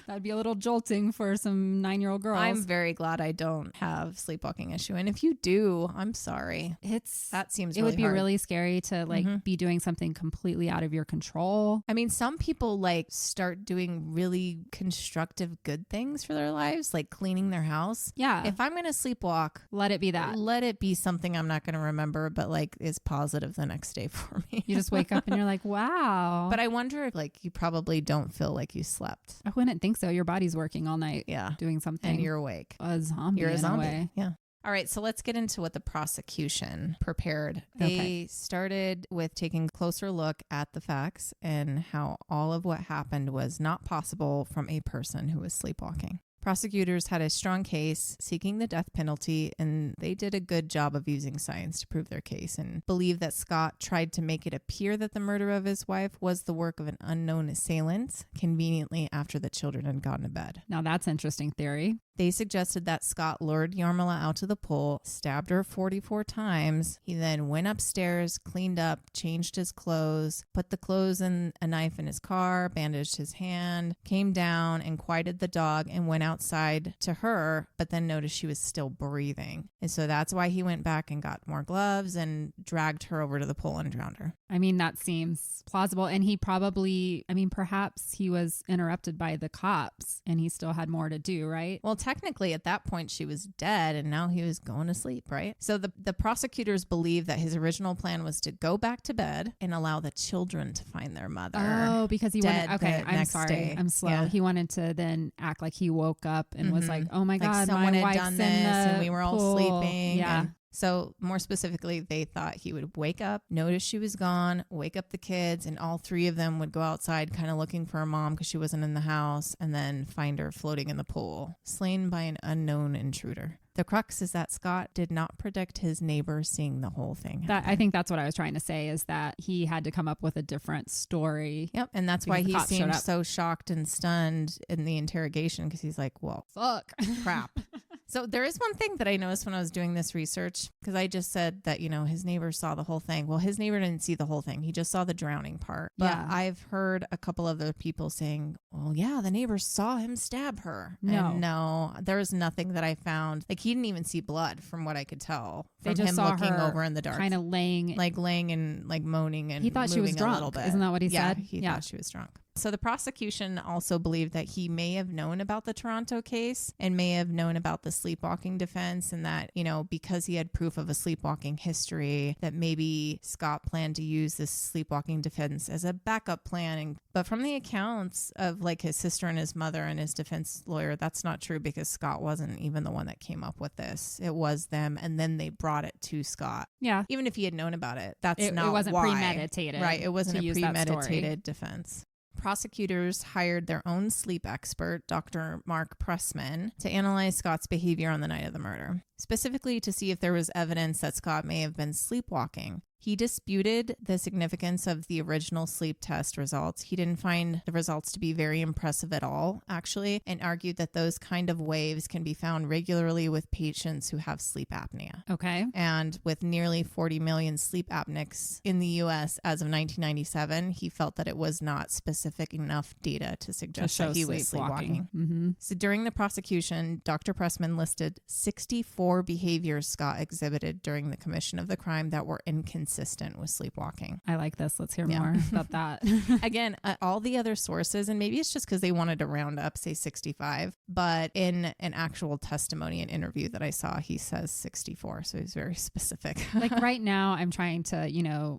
That'd be a little jolting for some 9-year-old girls. I'm very glad I don't have sleepwalking issue. And if you do, I'm sorry. That seems really would be hard. Really scary to like be doing something completely out of your control. I mean, some people like start doing really constructive good things for their lives, like cleaning their house. Yeah. If I'm going to sleepwalk, let it be that. Let it be something I'm not going to remember, but like is positive the next day for me. You just wake up and you're like, wow. But I wonder if like you probably don't feel like you slept. I wouldn't think so. Your body's working all night. Yeah. Doing something. And you're awake. A zombie. You're a zombie. In a way. Yeah. All right, so let's get into what the prosecution prepared. They started with taking a closer look at the facts and how all of what happened was not possible from a person who was sleepwalking. Prosecutors had a strong case seeking the death penalty, and they did a good job of using science to prove their case and believe that Scott tried to make it appear that the murder of his wife was the work of an unknown assailant, conveniently after the children had gone to bed. Now that's interesting theory. They suggested that Scott lured Yarmila out to the pool, stabbed her 44 times. He then went upstairs, cleaned up, changed his clothes, put the clothes and a knife in his car, bandaged his hand, came down and quieted the dog and went outside to her, but then noticed she was still breathing. And so that's why he went back and got more gloves and dragged her over to the pool and drowned her. I mean, that seems plausible. And he probably, perhaps he was interrupted by the cops and he still had more to do, right? Well, technically at that point she was dead and now he was going to sleep, right? So the prosecutors believe that his original plan was to go back to bed and allow the children to find their mother. Oh, because he wanted, okay, I'm sorry. Day. I'm slow. Yeah. He wanted to then act like he woke up and was like, oh my God, someone my had wife's done this and we were all pool. sleeping. Yeah. So more specifically, they thought he would wake up, notice she was gone, wake up the kids, and all three of them would go outside kind of looking for her mom because she wasn't in the house, and then find her floating in the pool, slain by an unknown intruder. The crux is that Scott did not predict his neighbor seeing the whole thing happen. I think that's what I was trying to say, is that he had to come up with a different story. Yep, and that's why he seemed so shocked and stunned in the interrogation, because he's like, well, fuck, crap. So there is one thing that I noticed when I was doing this research, because I just said that, his neighbor saw the whole thing. Well, his neighbor didn't see the whole thing. He just saw the drowning part. But yeah. I've heard a couple other people saying, well, yeah, the neighbor saw him stab her. No, there was nothing that I found. Like, he didn't even see blood from what I could tell. From they just him saw looking her over in the dark. Kind of laying and like moaning and he thought she was drunk. A little bit. Isn't that what he said? He thought she was drunk. So the prosecution also believed that he may have known about the Toronto case and may have known about the sleepwalking defense, and that, because he had proof of a sleepwalking history, that maybe Scott planned to use this sleepwalking defense as a backup plan. But from the accounts of like his sister and his mother and his defense lawyer, that's not true, because Scott wasn't even the one that came up with this. It was them, and then they brought it to Scott. Yeah. Even if he had known about it, it wasn't why. Premeditated. Right. It wasn't a premeditated defense. Prosecutors hired their own sleep expert, Dr. Mark Pressman, to analyze Scott's behavior on the night of the murder, specifically to see if there was evidence that Scott may have been sleepwalking. He disputed the significance of the original sleep test results. He didn't find the results to be very impressive at all, actually, and argued that those kind of waves can be found regularly with patients who have sleep apnea. Okay. And with nearly 40 million sleep apneics in the U.S. as of 1997, he felt that it was not specific enough data to suggest that he was sleepwalking. Mm-hmm. So during the prosecution, Dr. Pressman listed 64 behaviors Scott exhibited during the commission of the crime that were inconsistent with sleepwalking. I like this. Let's hear more about that. Again, all the other sources, and maybe it's just because they wanted to round up, say 65, but in an actual testimony and interview that I saw, he says 64. So he's very specific. Like right now, I'm trying to,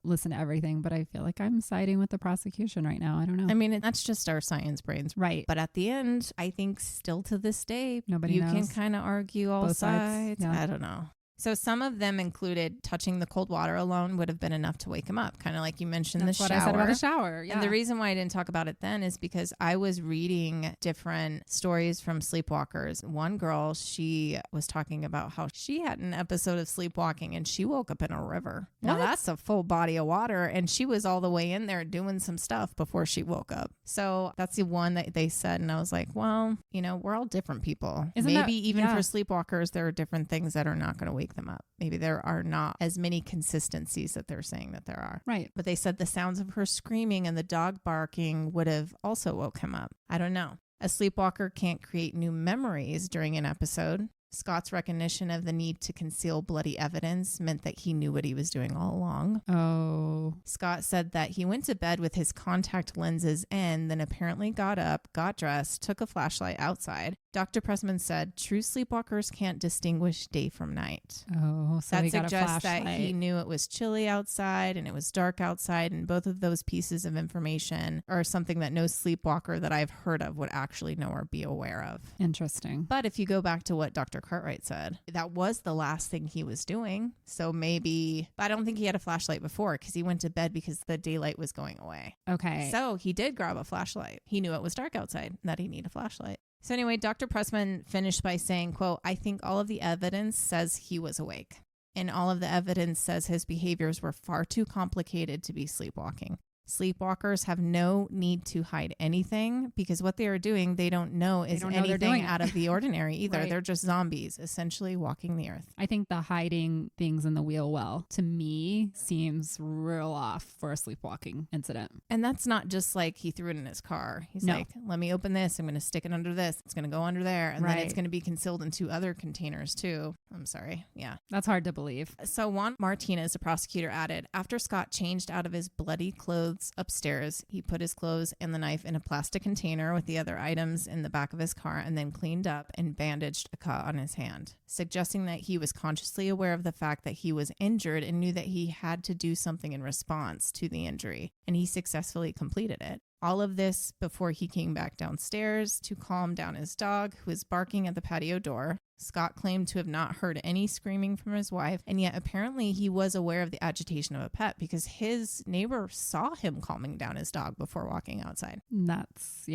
listen to everything, but I feel like I'm siding with the prosecution right now. I don't know. I mean, that's just our science brains. Right. But at the end, I think still to this day, nobody knows. You can kind of argue all both sides. Yeah. I don't know. So some of them included touching the cold water alone would have been enough to wake him up, kind of like you mentioned. That's the what shower. I said about the shower. Yeah. And the reason why I didn't talk about it then is because I was reading different stories from sleepwalkers. One girl, she was talking about how she had an episode of sleepwalking and she woke up in a river. Now that's a full body of water, and she was all the way in there doing some stuff before she woke up. So that's the one that they said, and I was like, well, we're all different people. Maybe even for sleepwalkers, there are different things that are not going to wake them up. Maybe there are not as many consistencies that they're saying that there are. Right. But they said the sounds of her screaming and the dog barking would have also woke him up. I don't know. A sleepwalker can't create new memories during an episode. Scott's recognition of the need to conceal bloody evidence meant that he knew what he was doing all along. Oh. Scott said that he went to bed with his contact lenses in, then apparently got up, got dressed, took a flashlight outside. Dr. Pressman said true sleepwalkers can't distinguish day from night. Oh, so that suggests that he knew it was chilly outside and it was dark outside, and both of those pieces of information are something that no sleepwalker that I've heard of would actually know or be aware of. Interesting. But if you go back to what Dr. Cartwright said, that was the last thing he was doing. So maybe, I don't think he had a flashlight before because he went to bed because the daylight was going away. Okay. So he did grab a flashlight. He knew it was dark outside, that he needed a flashlight. So anyway, Dr. Pressman finished by saying, quote, "I think all of the evidence says he was awake, and all of the evidence says his behaviors were far too complicated to be sleepwalking. Sleepwalkers have no need to hide anything because what they are doing, they don't know is anything out of the ordinary either. Right. They're just zombies, essentially walking the earth." I think the hiding things in the wheel well, to me, seems real off for a sleepwalking incident. And that's not just like he threw it in his car. He's like, let me open this. I'm going to stick it under this. It's going to go under there. And then it's going to be concealed in 2 other containers too. I'm sorry. Yeah. That's hard to believe. So Juan Martinez, the prosecutor, added, after Scott changed out of his bloody clothes upstairs, he put his clothes and the knife in a plastic container with the other items in the back of his car and then cleaned up and bandaged a cut on his hand, suggesting that he was consciously aware of the fact that he was injured and knew that he had to do something in response to the injury, and he successfully completed it. All of this before he came back downstairs to calm down his dog, who was barking at the patio door. Scott claimed to have not heard any screaming from his wife, and yet apparently he was aware of the agitation of a pet because his neighbor saw him calming down his dog before walking outside. That's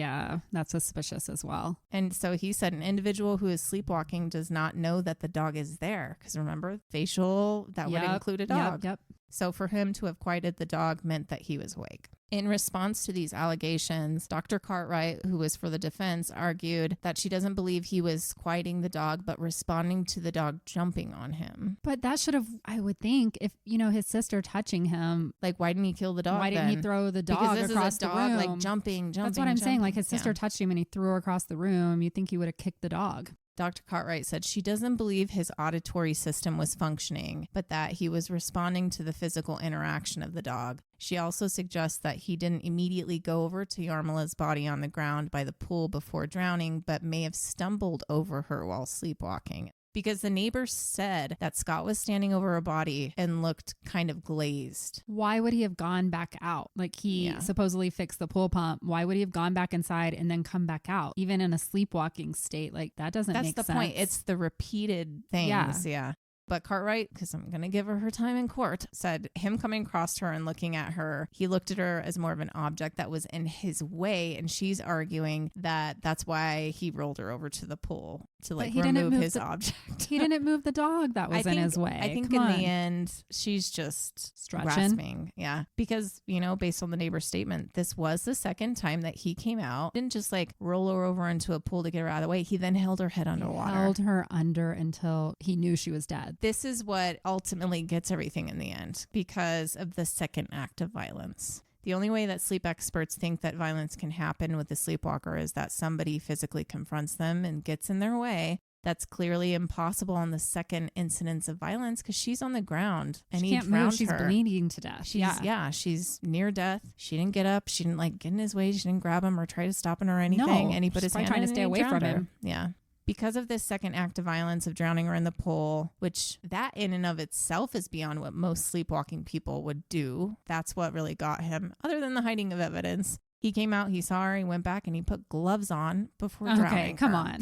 suspicious as well. And so he said an individual who is sleepwalking does not know that the dog is there because remember, facial, that would include a dog. Yep. So for him to have quieted the dog meant that he was awake. In response to these allegations, Dr. Cartwright, who was for the defense, argued that she doesn't believe he was quieting the dog, but responding to the dog jumping on him. But that should have, I would think, if, his sister touching him. Like, why didn't he kill the dog Why didn't he throw the dog because this across is a dog, the room? like jumping. That's what I'm saying. Like, his sister touched him and he threw her across the room. You'd think he would have kicked the dog. Dr. Cartwright said she doesn't believe his auditory system was functioning, but that he was responding to the physical interaction of the dog. She also suggests that he didn't immediately go over to Yarmila's body on the ground by the pool before drowning, but may have stumbled over her while sleepwalking. because the neighbor said that Scott was standing over a body and looked kind of glazed. Why would he have gone back out? Like he supposedly fixed the pool pump. Why would he have gone back inside and then come back out? Even in a sleepwalking state, like that doesn't make sense. That's the point. It's the repeated things. Yeah. But Cartwright, because I'm going to give her time in court, said him coming across her and looking at her, he looked at her as more of an object that was in his way. And she's arguing that that's why he rolled her over to the pool to like remove his object. He didn't move the dog that was in his way. I think in the end, she's just grasping. Yeah. Because, you know, based on the neighbor's statement, this was the second time that he came out. Didn't just like roll her over into a pool to get her out of the way. He then held her head underwater. Held her under until he knew she was dead. This is what ultimately gets everything in the end because of the second act of violence. The only way that sleep experts think that violence can happen with the sleepwalker is that somebody physically confronts them and gets in their way. That's clearly impossible on the second incidence of violence because she's on the ground and she can't move. She's bleeding to death. She's near death. She didn't get up. She didn't like get in his way. She didn't grab him or try to stop him or anything. No, and he put his hand trying in to stay away from him. Yeah. Because of this second act of violence of drowning her in the pool, which that in and of itself is beyond what most sleepwalking people would do. That's what really got him, other than the hiding of evidence. He came out, he saw her, he went back and he put gloves on before drowning her. Okay, come on.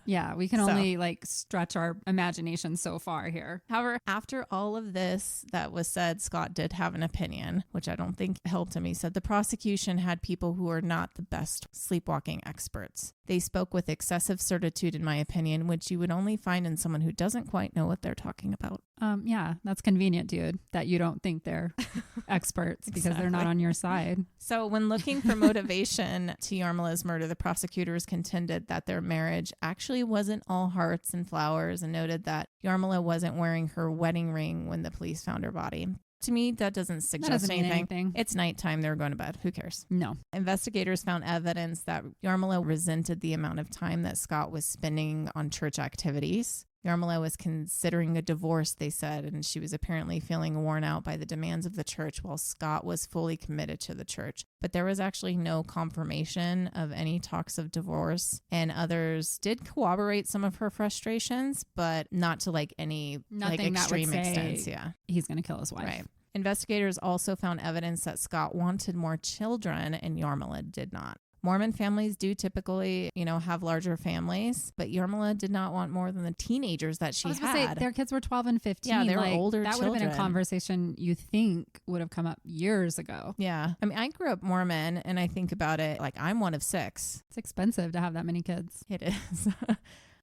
Yeah, we can only like stretch our imagination so far here. However, after all of this that was said, Scott did have an opinion, which I don't think helped him. He said the prosecution had people who are not the best sleepwalking experts. They spoke with excessive certitude, in my opinion, which you would only find in someone who doesn't quite know what they're talking about. Yeah, that's convenient, dude, that you don't think they're experts because they're not on your side. So when looking for motivation to Yarmila's murder, the prosecutors contended that their marriage actually wasn't all hearts and flowers and noted that Yarmila wasn't wearing her wedding ring when the police found her body. To me, that doesn't suggest anything. It's nighttime. They're going to bed. Who cares? No. Investigators found evidence that Yarmila resented the amount of time that Scott was spending on church activities. Yarmila was considering a divorce, they said, and she was apparently feeling worn out by the demands of the church while Scott was fully committed to the church. But there was actually no confirmation of any talks of divorce, and others did corroborate some of her frustrations, but not to like any like extreme extents. Yeah, he's going to kill his wife. Right. Investigators also found evidence that Scott wanted more children and Yarmila did not. Mormon families do typically, have larger families, but Yarmila did not want more than the teenagers that she had. Their kids were 12 and 15. Yeah, they were older That children. Would have been a conversation you think would have come up years ago. Yeah. I mean, I grew up Mormon and I think about it like I'm one of 6. It's expensive to have that many kids. It is.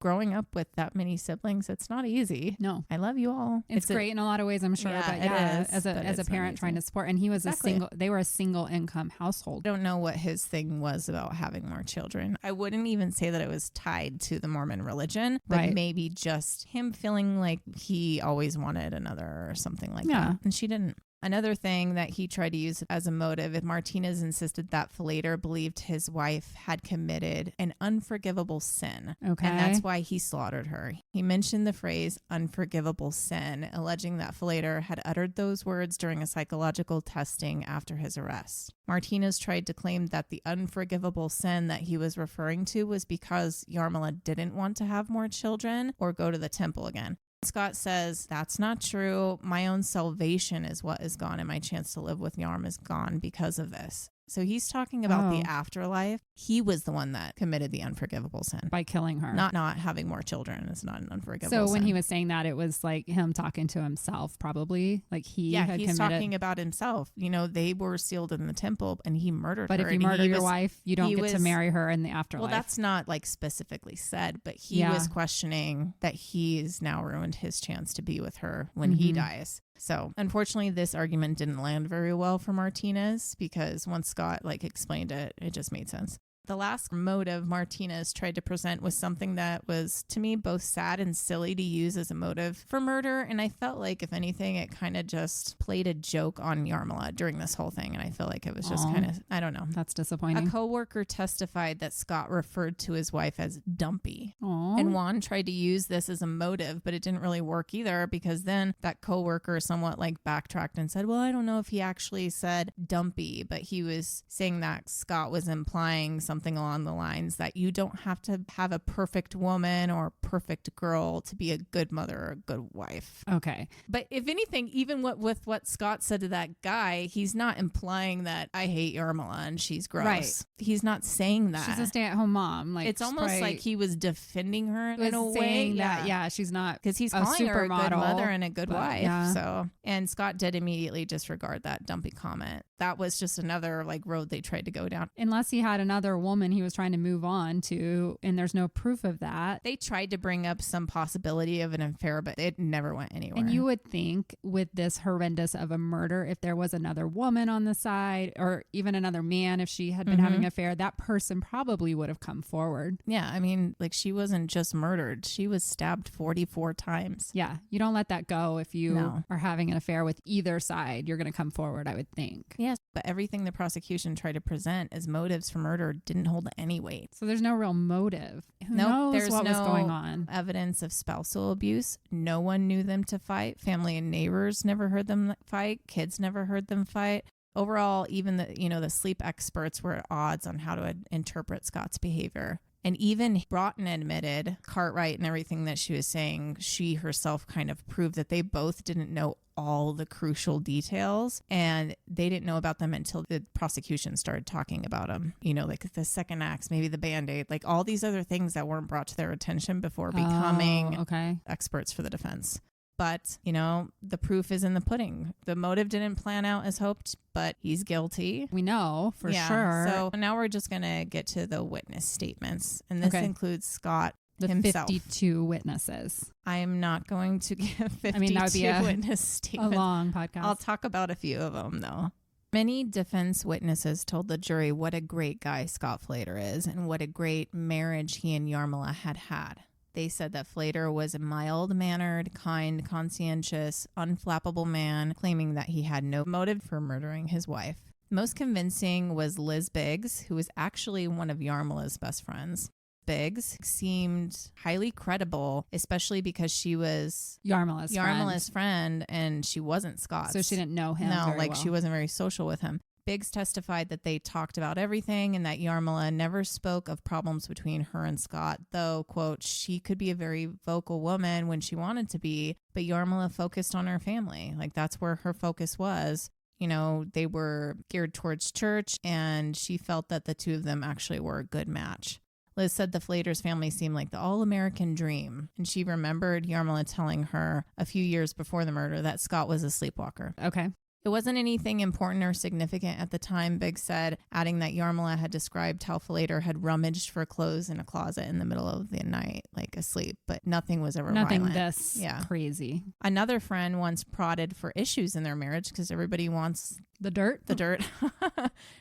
Growing up with that many siblings, it's not easy. No. I love you all. It's great in a lot of ways, I'm sure. Yeah, but as a parent trying to support, and he was they were a single income household. I don't know what his thing was about having more children. I wouldn't even say that it was tied to the Mormon religion, but maybe just him feeling like he always wanted another or something like that. And she didn't. Another thing that he tried to use as a motive, Martinez insisted that Falater believed his wife had committed an unforgivable sin. Okay. And that's why he slaughtered her. He mentioned the phrase unforgivable sin, alleging that Falater had uttered those words during a psychological testing after his arrest. Martinez tried to claim that the unforgivable sin that he was referring to was because Yarmila didn't want to have more children or go to the temple again. Scott says, that's not true. My own salvation is what is gone, and my chance to live with Yarm is gone because of this. So he's talking about the afterlife. He was the one that committed the unforgivable sin. By killing her. Not having more children is not an unforgivable sin. So when he was saying that, it was like him talking to himself, probably. Like he's talking about himself. They were sealed in the temple and he murdered her. But if you murder your wife, you don't get to marry her in the afterlife. Well, that's not like specifically said, but he was questioning that he's now ruined his chance to be with her when he dies. So unfortunately, this argument didn't land very well for Martinez because once Scott explained it, it just made sense. The last motive Martinez tried to present was something that was, to me, both sad and silly to use as a motive for murder. And I felt like, if anything, it kind of just played a joke on Yarmila during this whole thing. And I feel like it was just kind of, I don't know. That's disappointing. A coworker testified that Scott referred to his wife as dumpy. Aww. And Juan tried to use this as a motive, but it didn't really work either because then that coworker somewhat backtracked and said, well, I don't know if he actually said dumpy, but he was saying that Scott was implying something something along the lines that you don't have to have a perfect woman or perfect girl to be a good mother or a good wife. Okay. But if anything, even with what Scott said to that guy, he's not implying that I hate Yarmila and she's gross. Right. He's not saying that. She's a stay-at-home mom. Like, it's almost like he was defending her in a way. Saying that, she's not, because he's calling her a good mother and a good wife. Yeah. So, and Scott did immediately disregard that dumpy comment. That was just another like road they tried to go down. Unless he had another woman he was trying to move on to, and there's no proof of that. They tried to bring up some possibility of an affair, but it never went anywhere. And you would think with this horrendous of a murder, if there was another woman on the side, or even another man, if she had been having an affair, that person probably would have come forward. Yeah, I mean, like, she wasn't just murdered. She was stabbed 44 times. Yeah, you don't let that go if you are having an affair with either side. You're going to come forward, I would think. Yes, but everything the prosecution tried to present as motives for murder didn't hold any weight. So there's no real motive. Who knows what was going on? Evidence of spousal abuse. No one knew them to fight. Family and neighbors never heard them fight. Kids never heard them fight. Overall, even the sleep experts were at odds on how to interpret Scott's behavior. And even Broughton admitted Cartwright and everything that she was saying, she herself kind of proved that they both didn't know all the crucial details, and they didn't know about them until the prosecution started talking about them. Like the second acts, maybe the Band-Aid, like all these other things that weren't brought to their attention before becoming experts for the defense. But, the proof is in the pudding. The motive didn't plan out as hoped, but he's guilty. We know for sure. So now we're just going to get to the witness statements. And this includes Scott himself. 52 witnesses. I'm not going to give 52 that would be witness statements. A long podcast. I'll talk about a few of them, though. Many defense witnesses told the jury what a great guy Scott Falater is and what a great marriage he and Yarmila had. They said that Falater was a mild-mannered, kind, conscientious, unflappable man, claiming that he had no motive for murdering his wife. Most convincing was Liz Biggs, who was actually one of Yarmila's best friends. Biggs seemed highly credible, especially because she was Yarmila's friend and she wasn't Scott's. So she didn't know him. No, she wasn't very social with him. Biggs testified that they talked about everything and that Yarmila never spoke of problems between her and Scott, though, quote, she could be a very vocal woman when she wanted to be, but Yarmila focused on her family. Like, that's where her focus was. They were geared towards church, and she felt that the two of them actually were a good match. Liz said the Falater's family seemed like the all-American dream, and she remembered Yarmila telling her a few years before the murder that Scott was a sleepwalker. Okay. It wasn't anything important or significant at the time, Biggs said, adding that Yarmila had described how Falater had rummaged for clothes in a closet in the middle of the night, like asleep, but nothing was ever violent. This crazy. Another friend once prodded for issues in their marriage because everybody wants the dirt.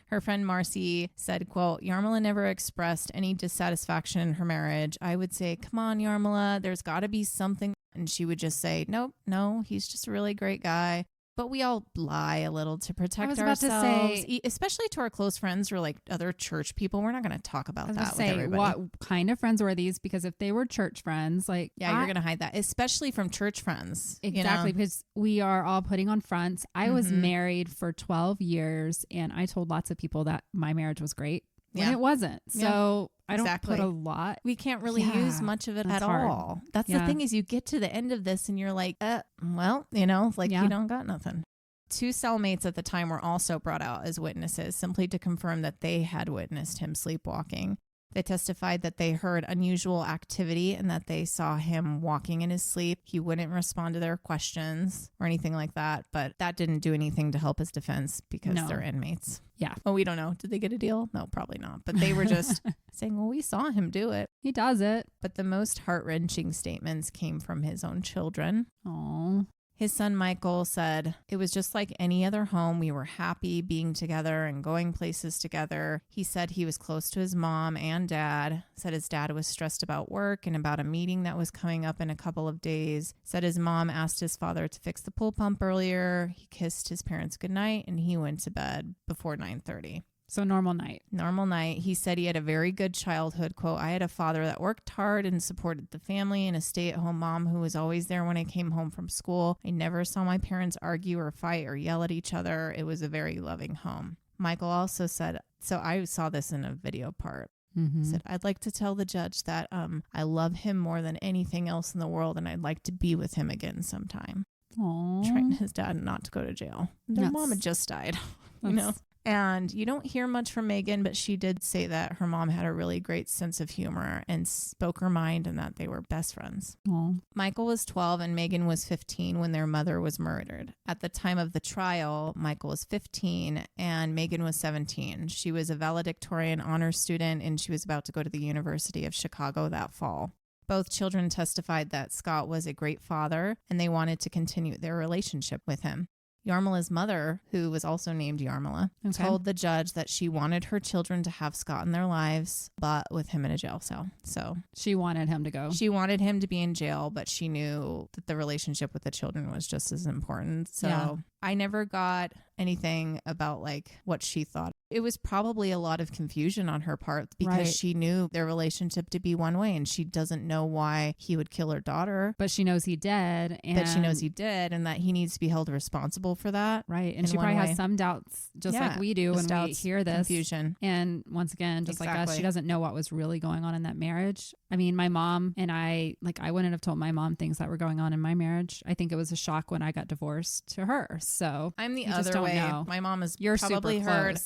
Her friend Marcy said, quote, Yarmila never expressed any dissatisfaction in her marriage. I would say, come on, Yarmila, there's got to be something. And she would just say, nope, no, he's just a really great guy. But we all lie a little to protect ourselves, to say, especially to our close friends or like other church people. We're not going to talk about that with everybody. What kind of friends were these? Because if they were church friends, you're going to hide that, especially from church friends. Exactly, because we are all putting on fronts. I was married for 12 years, and I told lots of people that my marriage was great when it wasn't. So I don't put a lot. We can't really use much of it at all. That's the thing is you get to the end of this and you're like, you don't got nothing. Two cellmates at the time were also brought out as witnesses simply to confirm that they had witnessed him sleepwalking. They testified that they heard unusual activity and that they saw him walking in his sleep. He wouldn't respond to their questions or anything like that, but that didn't do anything to help his defense because they're inmates. Yeah. Oh, we don't know. Did they get a deal? No, probably not. But they were just saying, well, we saw him do it. He does it. But the most heart-wrenching statements came from his own children. Oh. His son Michael said, it was just like any other home. We were happy being together and going places together. He said he was close to his mom and dad, said his dad was stressed about work and about a meeting that was coming up in a couple of days, said his mom asked his father to fix the pool pump earlier. He kissed his parents goodnight and he went to bed before 9:30. So normal night. Normal night. He said he had a very good childhood. Quote, I had a father that worked hard and supported the family and a stay-at-home mom who was always there when I came home from school. I never saw my parents argue or fight or yell at each other. It was a very loving home. Michael also said, so I saw this in a video part. He said, I'd like to tell the judge that I love him more than anything else in the world, and I'd like to be with him again sometime. Aww. Trying his dad not to go to jail. Their mom had just died, you know. And you don't hear much from Megan, but she did say that her mom had a really great sense of humor and spoke her mind, and that they were best friends. Aww. Michael was 12 and Megan was 15 when their mother was murdered. At the time of the trial, Michael was 15 and Megan was 17. She was a valedictorian honors student and she was about to go to the University of Chicago that fall. Both children testified that Scott was a great father and they wanted to continue their relationship with him. Yarmila's mother, who was also named Yarmila, told the judge that she wanted her children to have Scott in their lives, but with him in a jail cell. So she wanted him to go. She wanted him to be in jail, but she knew that the relationship with the children was just as important. So I never got anything about like what she thought. It was probably a lot of confusion on her part because she knew their relationship to be one way and she doesn't know why he would kill her daughter. But she knows he did. And that he needs to be held responsible for that. Right. And she probably has some doubts just like we do when we hear this. Confusion. And once again, just like us, she doesn't know what was really going on in that marriage. I mean, my mom and I wouldn't have told my mom things that were going on in my marriage. I think it was a shock when I got divorced to her. So I'm the other way. Know. My mom has probably heard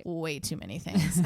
way too many things.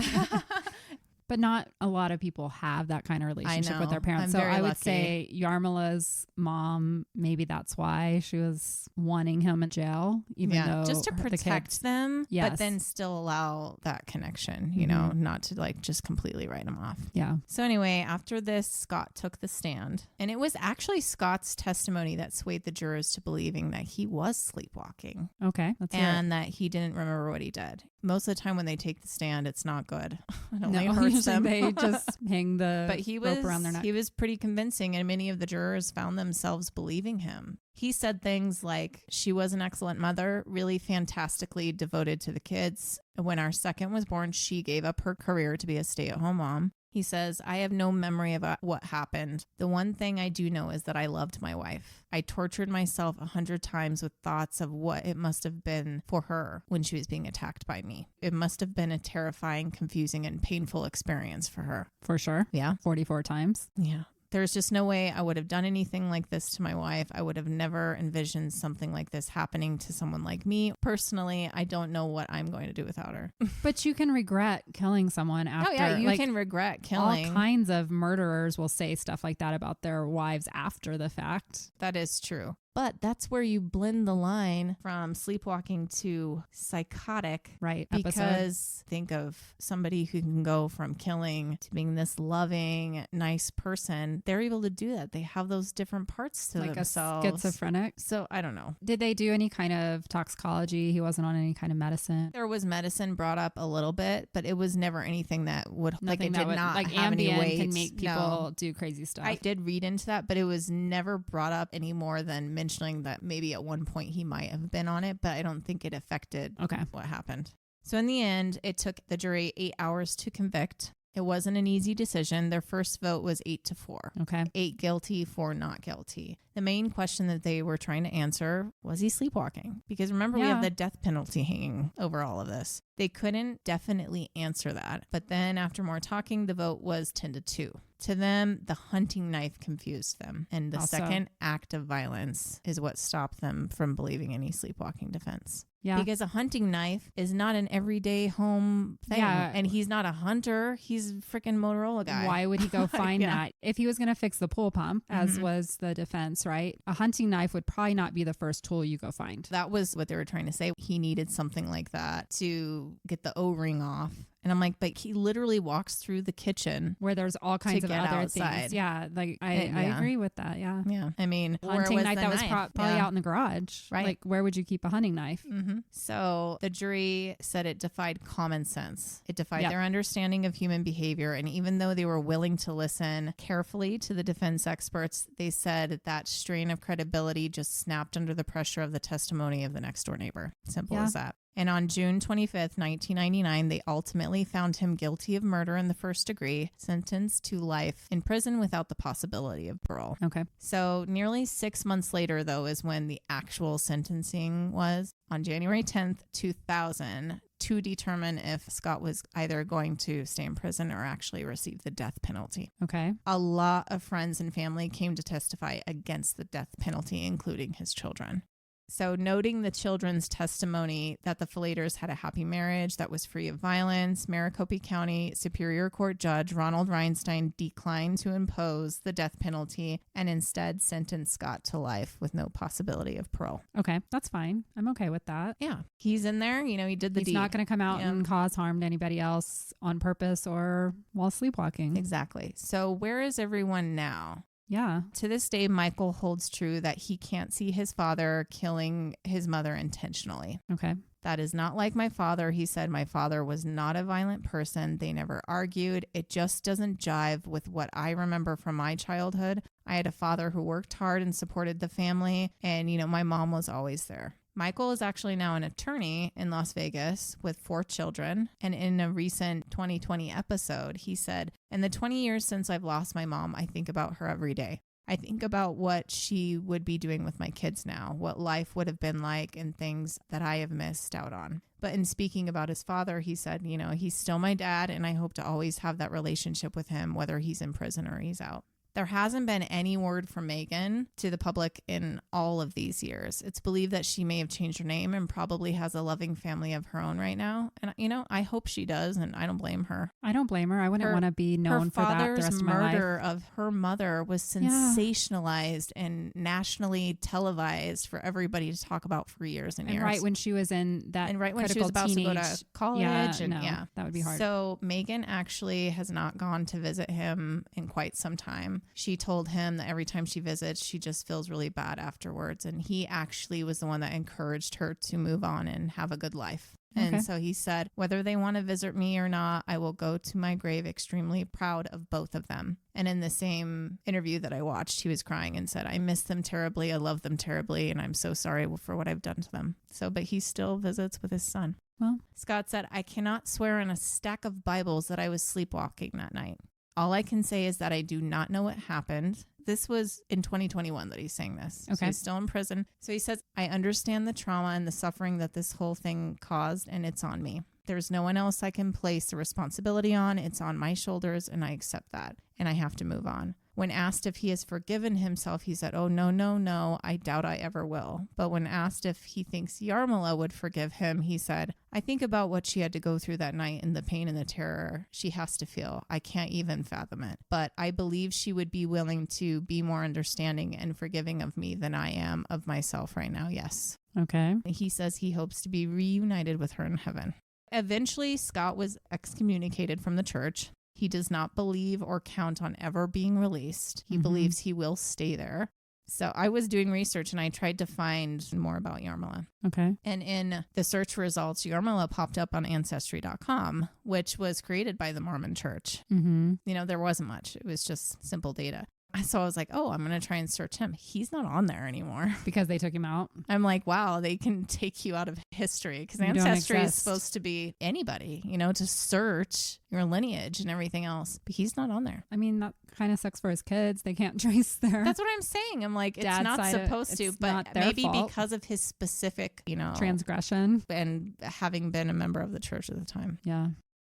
But not a lot of people have that kind of relationship with their parents. I would say Yarmila's mom, maybe that's why she was wanting him in jail, even though just to protect them, but then still allow that connection, you know, not to like just completely write them off. Yeah. So anyway, after this, Scott took the stand, and it was actually Scott's testimony that swayed the jurors to believing that he was sleepwalking. Okay. And that he didn't remember what he did. Most of the time when they take the stand, it's not good. It only hurts them. They just hang the rope around their neck. He was pretty convincing, and many of the jurors found themselves believing him. He said things like, she was an excellent mother, really fantastically devoted to the kids. When our second was born, she gave up her career to be a stay-at-home mom. He says, I have no memory of what happened. The one thing I do know is that I loved my wife. I tortured myself 100 times with thoughts of what it must have been for her when she was being attacked by me. It must have been a terrifying, confusing, and painful experience for her. For sure. Yeah. 44 times. Yeah. There's just no way I would have done anything like this to my wife. I would have never envisioned something like this happening to someone like me. Personally, I don't know what I'm going to do without her. But you can regret killing someone after. Oh, yeah, you can regret killing. All kinds of murderers will say stuff like that about their wives after the fact. That is true. But that's where you blend the line from sleepwalking to psychotic. Right. Because think of somebody who can go from killing to being this loving, nice person. They're able to do that. They have those different parts to themselves. Like a schizophrenic. So I don't know. Did they do any kind of toxicology? He wasn't on any kind of medicine? There was medicine brought up a little bit, but it was never anything that would, Nothing like it did not like have any weight. Can make people do crazy stuff. I did read into that, but it was never brought up any more than mentioning that maybe at one point he might have been on it, but I don't think it affected what happened. So in the end, it took the jury 8 hours to convict. It wasn't an easy decision. Their first vote was 8-4. Okay. 8 guilty, 4 not guilty. The main question that they were trying to answer was he sleepwalking? Because remember, we have the death penalty hanging over all of this. They couldn't definitely answer that. But then after more talking, the vote was 10-2. To them, the hunting knife confused them. And the second act of violence is what stopped them from believing any sleepwalking defense. Yeah. Because a hunting knife is not an everyday home thing. Yeah. And he's not a hunter. He's a freaking Motorola guy. Why would he go find that? If he was going to fix the pool pump, as was the defense, right? A hunting knife would probably not be the first tool you go find. That was what they were trying to say. He needed something like that to get the O-ring off. And I'm like, but he literally walks through the kitchen where there's all kinds of other things. Yeah, like I agree with that. Yeah, yeah. I mean, hunting knife that was probably out in the garage, right? Like, where would you keep a hunting knife? So the jury said it defied common sense. It defied their understanding of human behavior. And even though they were willing to listen carefully to the defense experts, they said that strain of credibility just snapped under the pressure of the testimony of the next door neighbor. Simple as that. And on June 25th, 1999, they ultimately found him guilty of murder in the first degree, sentenced to life in prison without the possibility of parole. Okay. So nearly 6 months later, though, is when the actual sentencing was on January 10th, 2000, to determine if Scott was either going to stay in prison or actually receive the death penalty. Okay. A lot of friends and family came to testify against the death penalty, including his children. So noting the children's testimony that the Falaters had a happy marriage that was free of violence, Maricopa County Superior Court Judge Ronald Reinstein declined to impose the death penalty and instead sentenced Scott to life with no possibility of parole. Okay, that's fine. I'm okay with that. Yeah, he's in there. You know, he did the deed. He's not going to come out and cause harm to anybody else on purpose or while sleepwalking. Exactly. So where is everyone now? Yeah. To this day, Michael holds true that he can't see his father killing his mother intentionally. Okay. That is not like my father. He said my father was not a violent person. They never argued. It just doesn't jive with what I remember from my childhood. I had a father who worked hard and supported the family. And, you know, my mom was always there. Michael is actually now an attorney in Las Vegas with 4 children. And in a recent 2020 episode, he said, in the 20 years since I've lost my mom, I think about her every day. I think about what she would be doing with my kids now, what life would have been like and things that I have missed out on. But in speaking about his father, he said, you know, he's still my dad and I hope to always have that relationship with him, whether he's in prison or he's out. There hasn't been any word from Megan to the public in all of these years. It's believed that she may have changed her name and probably has a loving family of her own right now. And, you know, I hope she does, and I don't blame her. I don't blame her. I wouldn't want to be known for that the rest of my life. Her father's murder of her mother was sensationalized and nationally televised for everybody to talk about for years and years. Right when she was in that and right when she was about to go to college. That would be hard. So Megan actually has not gone to visit him in quite some time. She told him that every time she visits, she just feels really bad afterwards. And he actually was the one that encouraged her to move on and have a good life. Okay. And so he said, whether they want to visit me or not, I will go to my grave extremely proud of both of them. And in the same interview that I watched, he was crying and said, I miss them terribly. I love them terribly. And I'm so sorry for what I've done to them. So, but he still visits with his son. Well, Scott said, I cannot swear on a stack of Bibles that I was sleepwalking that night. All I can say is that I do not know what happened. This was in 2021 that he's saying this. Okay. So he's still in prison. So he says, I understand the trauma and the suffering that this whole thing caused, and it's on me. There's no one else I can place the responsibility on. It's on my shoulders, and I accept that, and I have to move on. When asked if he has forgiven himself, he said, oh, no, I doubt I ever will. But when asked if he thinks Yarmila would forgive him, he said, I think about what she had to go through that night and the pain and the terror she has to feel. I can't even fathom it. But I believe she would be willing to be more understanding and forgiving of me than I am of myself right now. Yes. Okay. He says he hopes to be reunited with her in heaven. Eventually, Scott was excommunicated from the church. He does not believe or count on ever being released. He believes he will stay there. So I was doing research and I tried to find more about Yarmila. Okay. And in the search results, Yarmila popped up on Ancestry.com, which was created by the Mormon Church. Mm-hmm. You know, there wasn't much. It was just simple data. So I was like, oh, I'm going to try and search him. He's not on there anymore. Because they took him out? I'm like, wow, they can take you out of history. Because Ancestry is supposed to be anybody, you know, to search your lineage and everything else. But he's not on there. I mean, that kind of sucks for his kids. They can't trace their... That's what I'm saying. I'm like, it's not supposed to, but maybe because of his specific, you know... transgression. And having been a member of the church at the time. Yeah.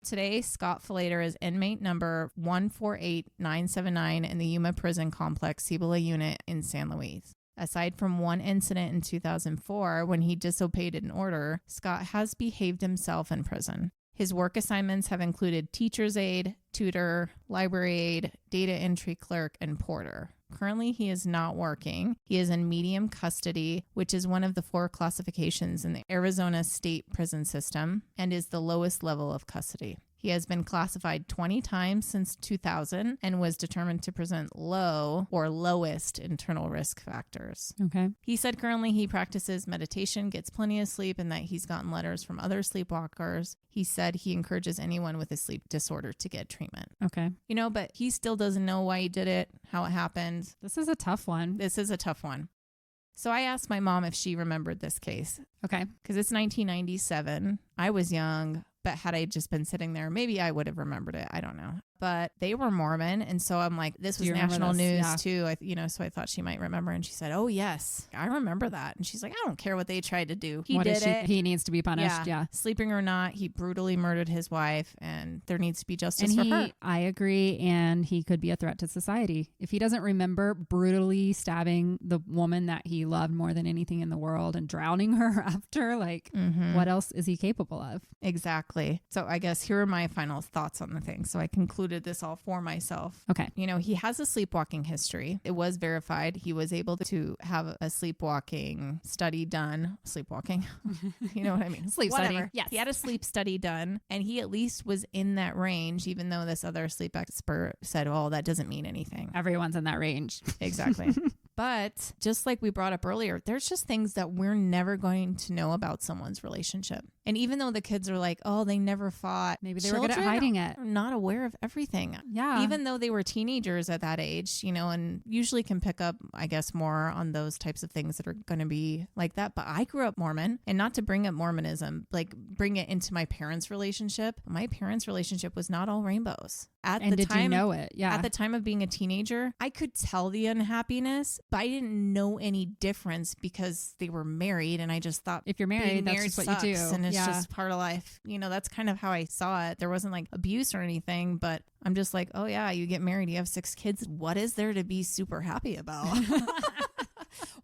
Today, Scott Falater is inmate number 148979 in the Yuma Prison Complex, Cibola Unit in San Luis. Aside from one incident in 2004 when he disobeyed an order, Scott has behaved himself in prison. His work assignments have included teacher's aide, tutor, library aide, data entry clerk, and porter. Currently, he is not working. He is in medium custody, which is one of the 4 classifications in the Arizona state prison system and is the lowest level of custody. He has been classified 20 times since 2000 and was determined to present low or lowest internal risk factors. Okay. He said currently he practices meditation, gets plenty of sleep, and that he's gotten letters from other sleepwalkers. He said he encourages anyone with a sleep disorder to get treatment. Okay. You know, but he still doesn't know why he did it, how it happened. This is a tough one. This is a tough one. So I asked my mom if she remembered this case. Okay. Because it's 1997. I was young, but had I just been sitting there, maybe I would have remembered it. I don't know. But they were Mormon. And so I'm like, this was national news too. So I thought she might remember. And she said, oh, yes, I remember that. And she's like, I don't care what they tried to do. He did it. He needs to be punished. Yeah. Sleeping or not, he brutally murdered his wife and there needs to be justice for her. I agree. And he could be a threat to society. If he doesn't remember brutally stabbing the woman that he loved more than anything in the world and drowning her after, like, what else is he capable of? Exactly. So I guess here are my final thoughts on the thing. So I concluded this all for myself. Okay. He has a sleepwalking history. It was verified. He was able to have a sleepwalking study done. Sleepwalking. You know what I mean? Study. Yes. He had a sleep study done and he at least was in that range, even though this other sleep expert said, oh, that doesn't mean anything. Everyone's in that range. Exactly. But just like we brought up earlier, there's just things that we're never going to know about someone's relationship. And even though the kids are like, oh, they never fought. Maybe they were good at hiding it. Not aware of everything. Yeah. Even though they were teenagers at that age, and usually can pick up, I guess, more on those types of things that are going to be like that. But I grew up Mormon, and not to bring up Mormonism, like bring it into my parents' relationship. My parents' relationship was not all rainbows. Did you know it? Yeah. At the time of being a teenager, I could tell the unhappiness, but I didn't know any difference because they were married. And I just thought, if you're married, that's just what you do. And it's just part of life. That's kind of how I saw it. There wasn't like abuse or anything, but I'm just like, oh yeah, you get married, you have 6 kids. What is there to be super happy about?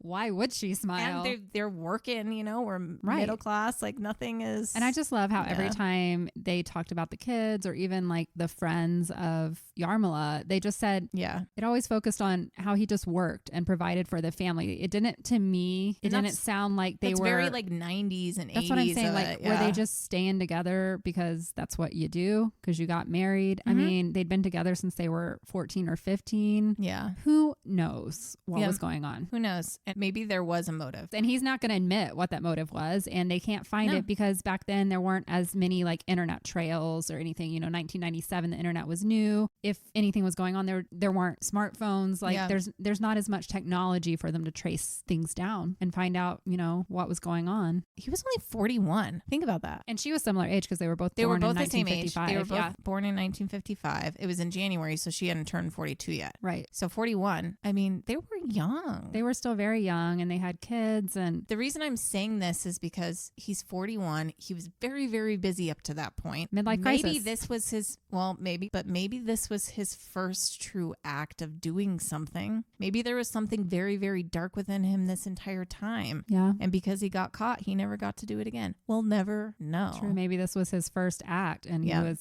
Why would she smile? And they're working, we're middle class, like nothing is. And I just love how every time they talked about the kids or even like the friends of Yarmila, they just said, it always focused on how he just worked and provided for the family. It didn't, to me, it didn't sound like they were very like 90s and 80s. That's what I'm saying. Like, were they just staying together because that's what you do? Because you got married. I mean, they'd been together since they were 14 or 15. Yeah. Who knows what was going on? Who knows? And maybe there was a motive. And he's not going to admit what that motive was. And they can't find it because back then there weren't as many like internet trails or anything. 1997, the internet was new. If anything was going on, there weren't smartphones. Like there's not as much technology for them to trace things down and find out, what was going on. He was only 41. Think about that. And she was similar age because they were both born in 1955. The same age. They were both born in 1955. It was in January, so she hadn't turned 42 yet. Right. So 41. I mean, they were young. They were still very young and they had kids. And the reason I'm saying this is because he's 41. He was very, very busy up to that point. Midlife crisis. Maybe this was maybe this was his first true act of doing something. Maybe there was something very, very dark within him this entire time. Yeah. And because he got caught, he never got to do it again. We'll never know. True. Maybe this was his first act and he was,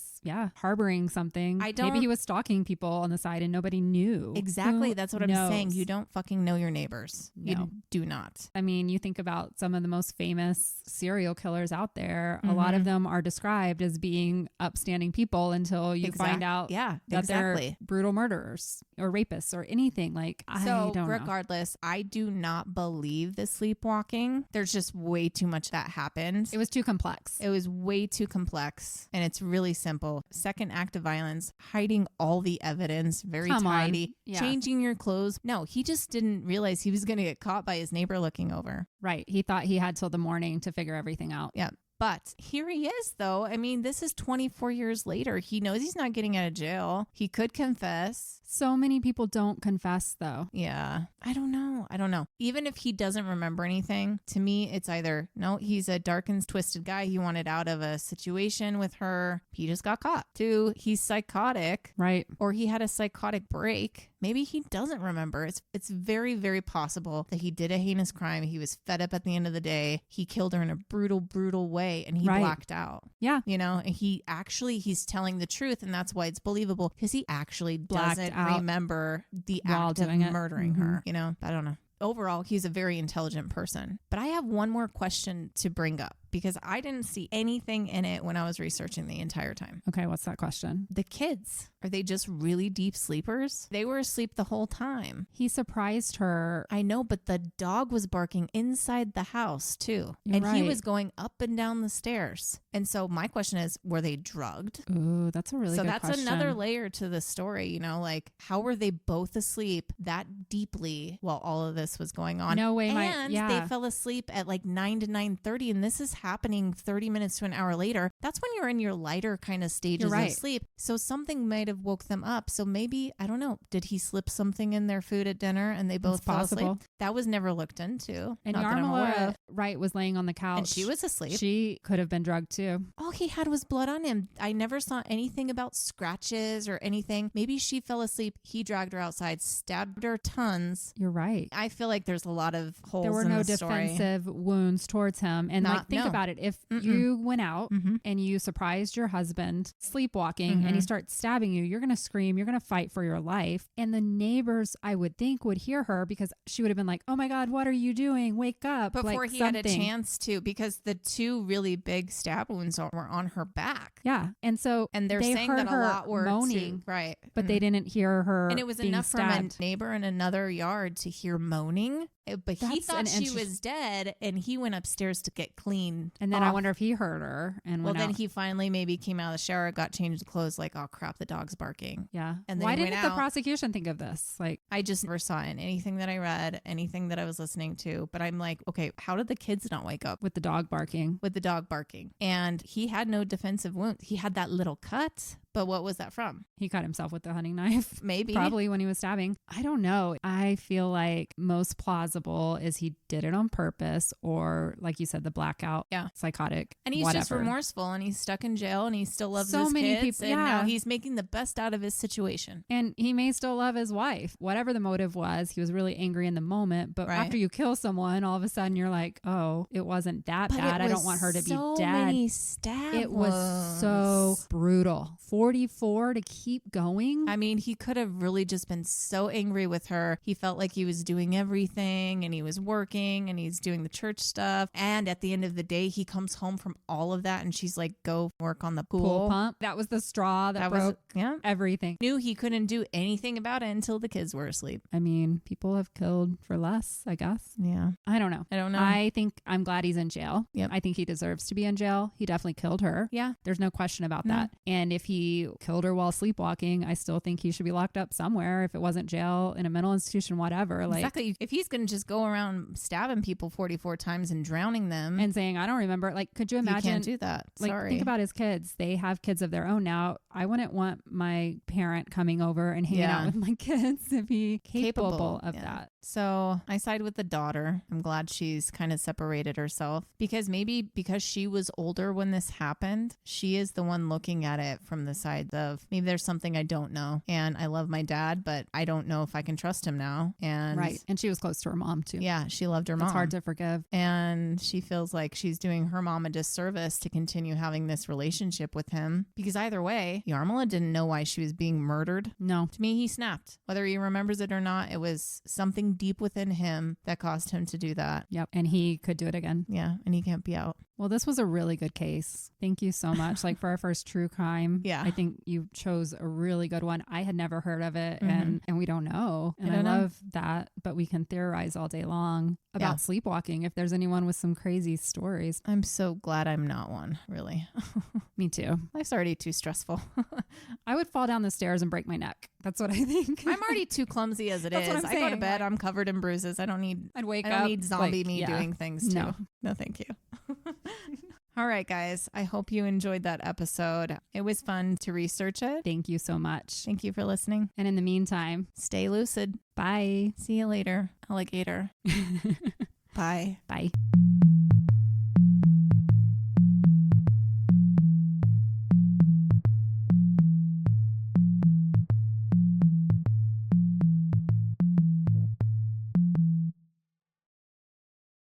harboring something. Maybe he was stalking people on the side and nobody knew. Exactly. That's what I'm saying. You don't fucking know your neighbors. No. You do not. I mean, you think about some of the most famous serial killers out there. A lot of them are described as being upstanding people until you find out that they're brutal murderers or rapists or anything. Like, I don't know. Regardless, I do not believe the sleepwalking. There's just way too much that happened. It was too complex. It was way too complex. And it's really simple. Second act of violence, hiding all the evidence, very tidy, changing your clothes. No, he just didn't realize he was going to get caught by his neighbor looking over. Right. He thought he had till the morning to figure everything out. Yeah. But here he is, though. I mean, this is 24 years later. He knows he's not getting out of jail. He could confess. So many people don't confess, though. Yeah. I don't know. Even if he doesn't remember anything, to me, it's either, no, he's a dark and twisted guy. He wanted out of a situation with her. He just got caught. 2, he's psychotic. Right. Or he had a psychotic break. Maybe he doesn't remember. It's very, very possible that he did a heinous crime. He was fed up at the end of the day. He killed her in a brutal, brutal way and he blacked out. Yeah. And he's telling the truth and that's why it's believable because he actually doesn't remember the act of murdering her. I don't know. Overall, he's a very intelligent person. But I have one more question to bring up because I didn't see anything in it when I was researching the entire time. Okay, what's that question? The kids, are they just really deep sleepers? They were asleep the whole time. He surprised her. I know, but the dog was barking inside the house too. You're right. He was going up and down the stairs. And so my question is, were they drugged? Ooh, that's a really good question. So that's another layer to the story, you know, like how were they both asleep that deeply while all of this was going on? No way. They fell asleep at like 9 to 9:30 and this is happening 30 minutes to an hour later. That's when you're in your lighter kind of stages of sleep. So something might have woke them up. So maybe, I don't know, did he slip something in their food at dinner and they both fell asleep? That was never looked into. And Yarmila Wright was laying on the couch. And she was asleep. She could have been drugged too. All he had was blood on him. I never saw anything about scratches or anything. Maybe she fell asleep. He dragged her outside, stabbed her tons. You're right. I feel like there's a lot of holes in the story. There were no defensive wounds towards him. And think about it. If you went out and you surprised your husband sleepwalking and he starts stabbing you, you're going to scream. You're going to fight for your life. And the neighbors, I would think, would hear her because she would have been like, oh my God, what are you doing? Wake up. Before he had a chance to, because the two really big stab wounds were on her back. Yeah. And so they're saying that a lot were moaning, right? But they didn't hear her. And it was enough for a neighbor in another yard to hear moaning. But he thought she was dead and he went upstairs to get clean. And then I wonder if he heard her and went then out. He finally maybe came out of the shower, got changed clothes, like, oh crap, the dog's barking. Yeah. And then why didn't the prosecution think of this? Like, I just never saw it in anything that I read, anything that I was listening to. But I'm like, okay, how did the kids not wake up? With the dog barking. And he had no defensive wounds. He had that little cut. But what was that from? He cut himself with the hunting knife. Maybe. Probably when he was stabbing. I don't know. I feel like most plausible is he did it on purpose or, like you said, the blackout, psychotic, and he's just remorseful and he's stuck in jail and he still loves his kids. And now he's making the best out of his situation. And he may still love his wife. Whatever the motive was, he was really angry in the moment. But after you kill someone, all of a sudden you're like, oh, it wasn't that bad. I don't want her to be dead. Many stab it was so brutal. 44 to keep going. I mean, he could have really just been so angry with her. He felt like he was doing everything and he was working and he's doing the church stuff. And at the end of the day, he comes home from all of that and she's like, go work on the pool pump. That was the straw that broke everything. Knew he couldn't do anything about it until the kids were asleep. I mean, people have killed for less, I guess. Yeah. I don't know. I think I'm glad he's in jail. Yep. I think he deserves to be in jail. He definitely killed her. Yeah. There's no question about that. And if he killed her while sleepwalking, I still think he should be locked up somewhere. If it wasn't jail, in a mental institution, whatever. Exactly. If he's going to just go around stabbing people 44 times and drowning them and saying, I don't remember, like, could you imagine? You can't do that. Sorry. Think about his kids. They have kids of their own now. I wouldn't want my parent coming over and hanging out with my kids to be capable of that. So I side with the daughter. I'm glad she's kind of separated herself because she was older when this happened, she is the one looking at it from the side of maybe there's something I don't know. And I love my dad, but I don't know if I can trust him now. And And she was close to her mom too. Yeah. She loved her mom. It's hard to forgive. And she feels like she's doing her mom a disservice to continue having this relationship with him because either way, Yarmila didn't know why she was being murdered. No. To me, he snapped. Whether he remembers it or not, it was something deep within him that caused him to do that. Yep. And he could do it again. Yeah. And he can't be out. Well, this was a really good case. Thank you so much. Like for our first true crime. Yeah. I think you chose a really good one. I had never heard of it and we don't know. And I love that, but we can theorize all day long about sleepwalking if there's anyone with some crazy stories. I'm so glad I'm not one, really. Me too. Life's already too stressful. I would fall down the stairs and break my neck. That's what I think. I'm already too clumsy as it is. I go to bed, I'm covered in bruises. I don't need zombie me doing things too. No, thank you. All right, guys. I hope you enjoyed that episode. It was fun to research it. Thank you so much. Thank you for listening. And in the meantime, stay lucid. Bye. See you later, alligator. Bye. Bye.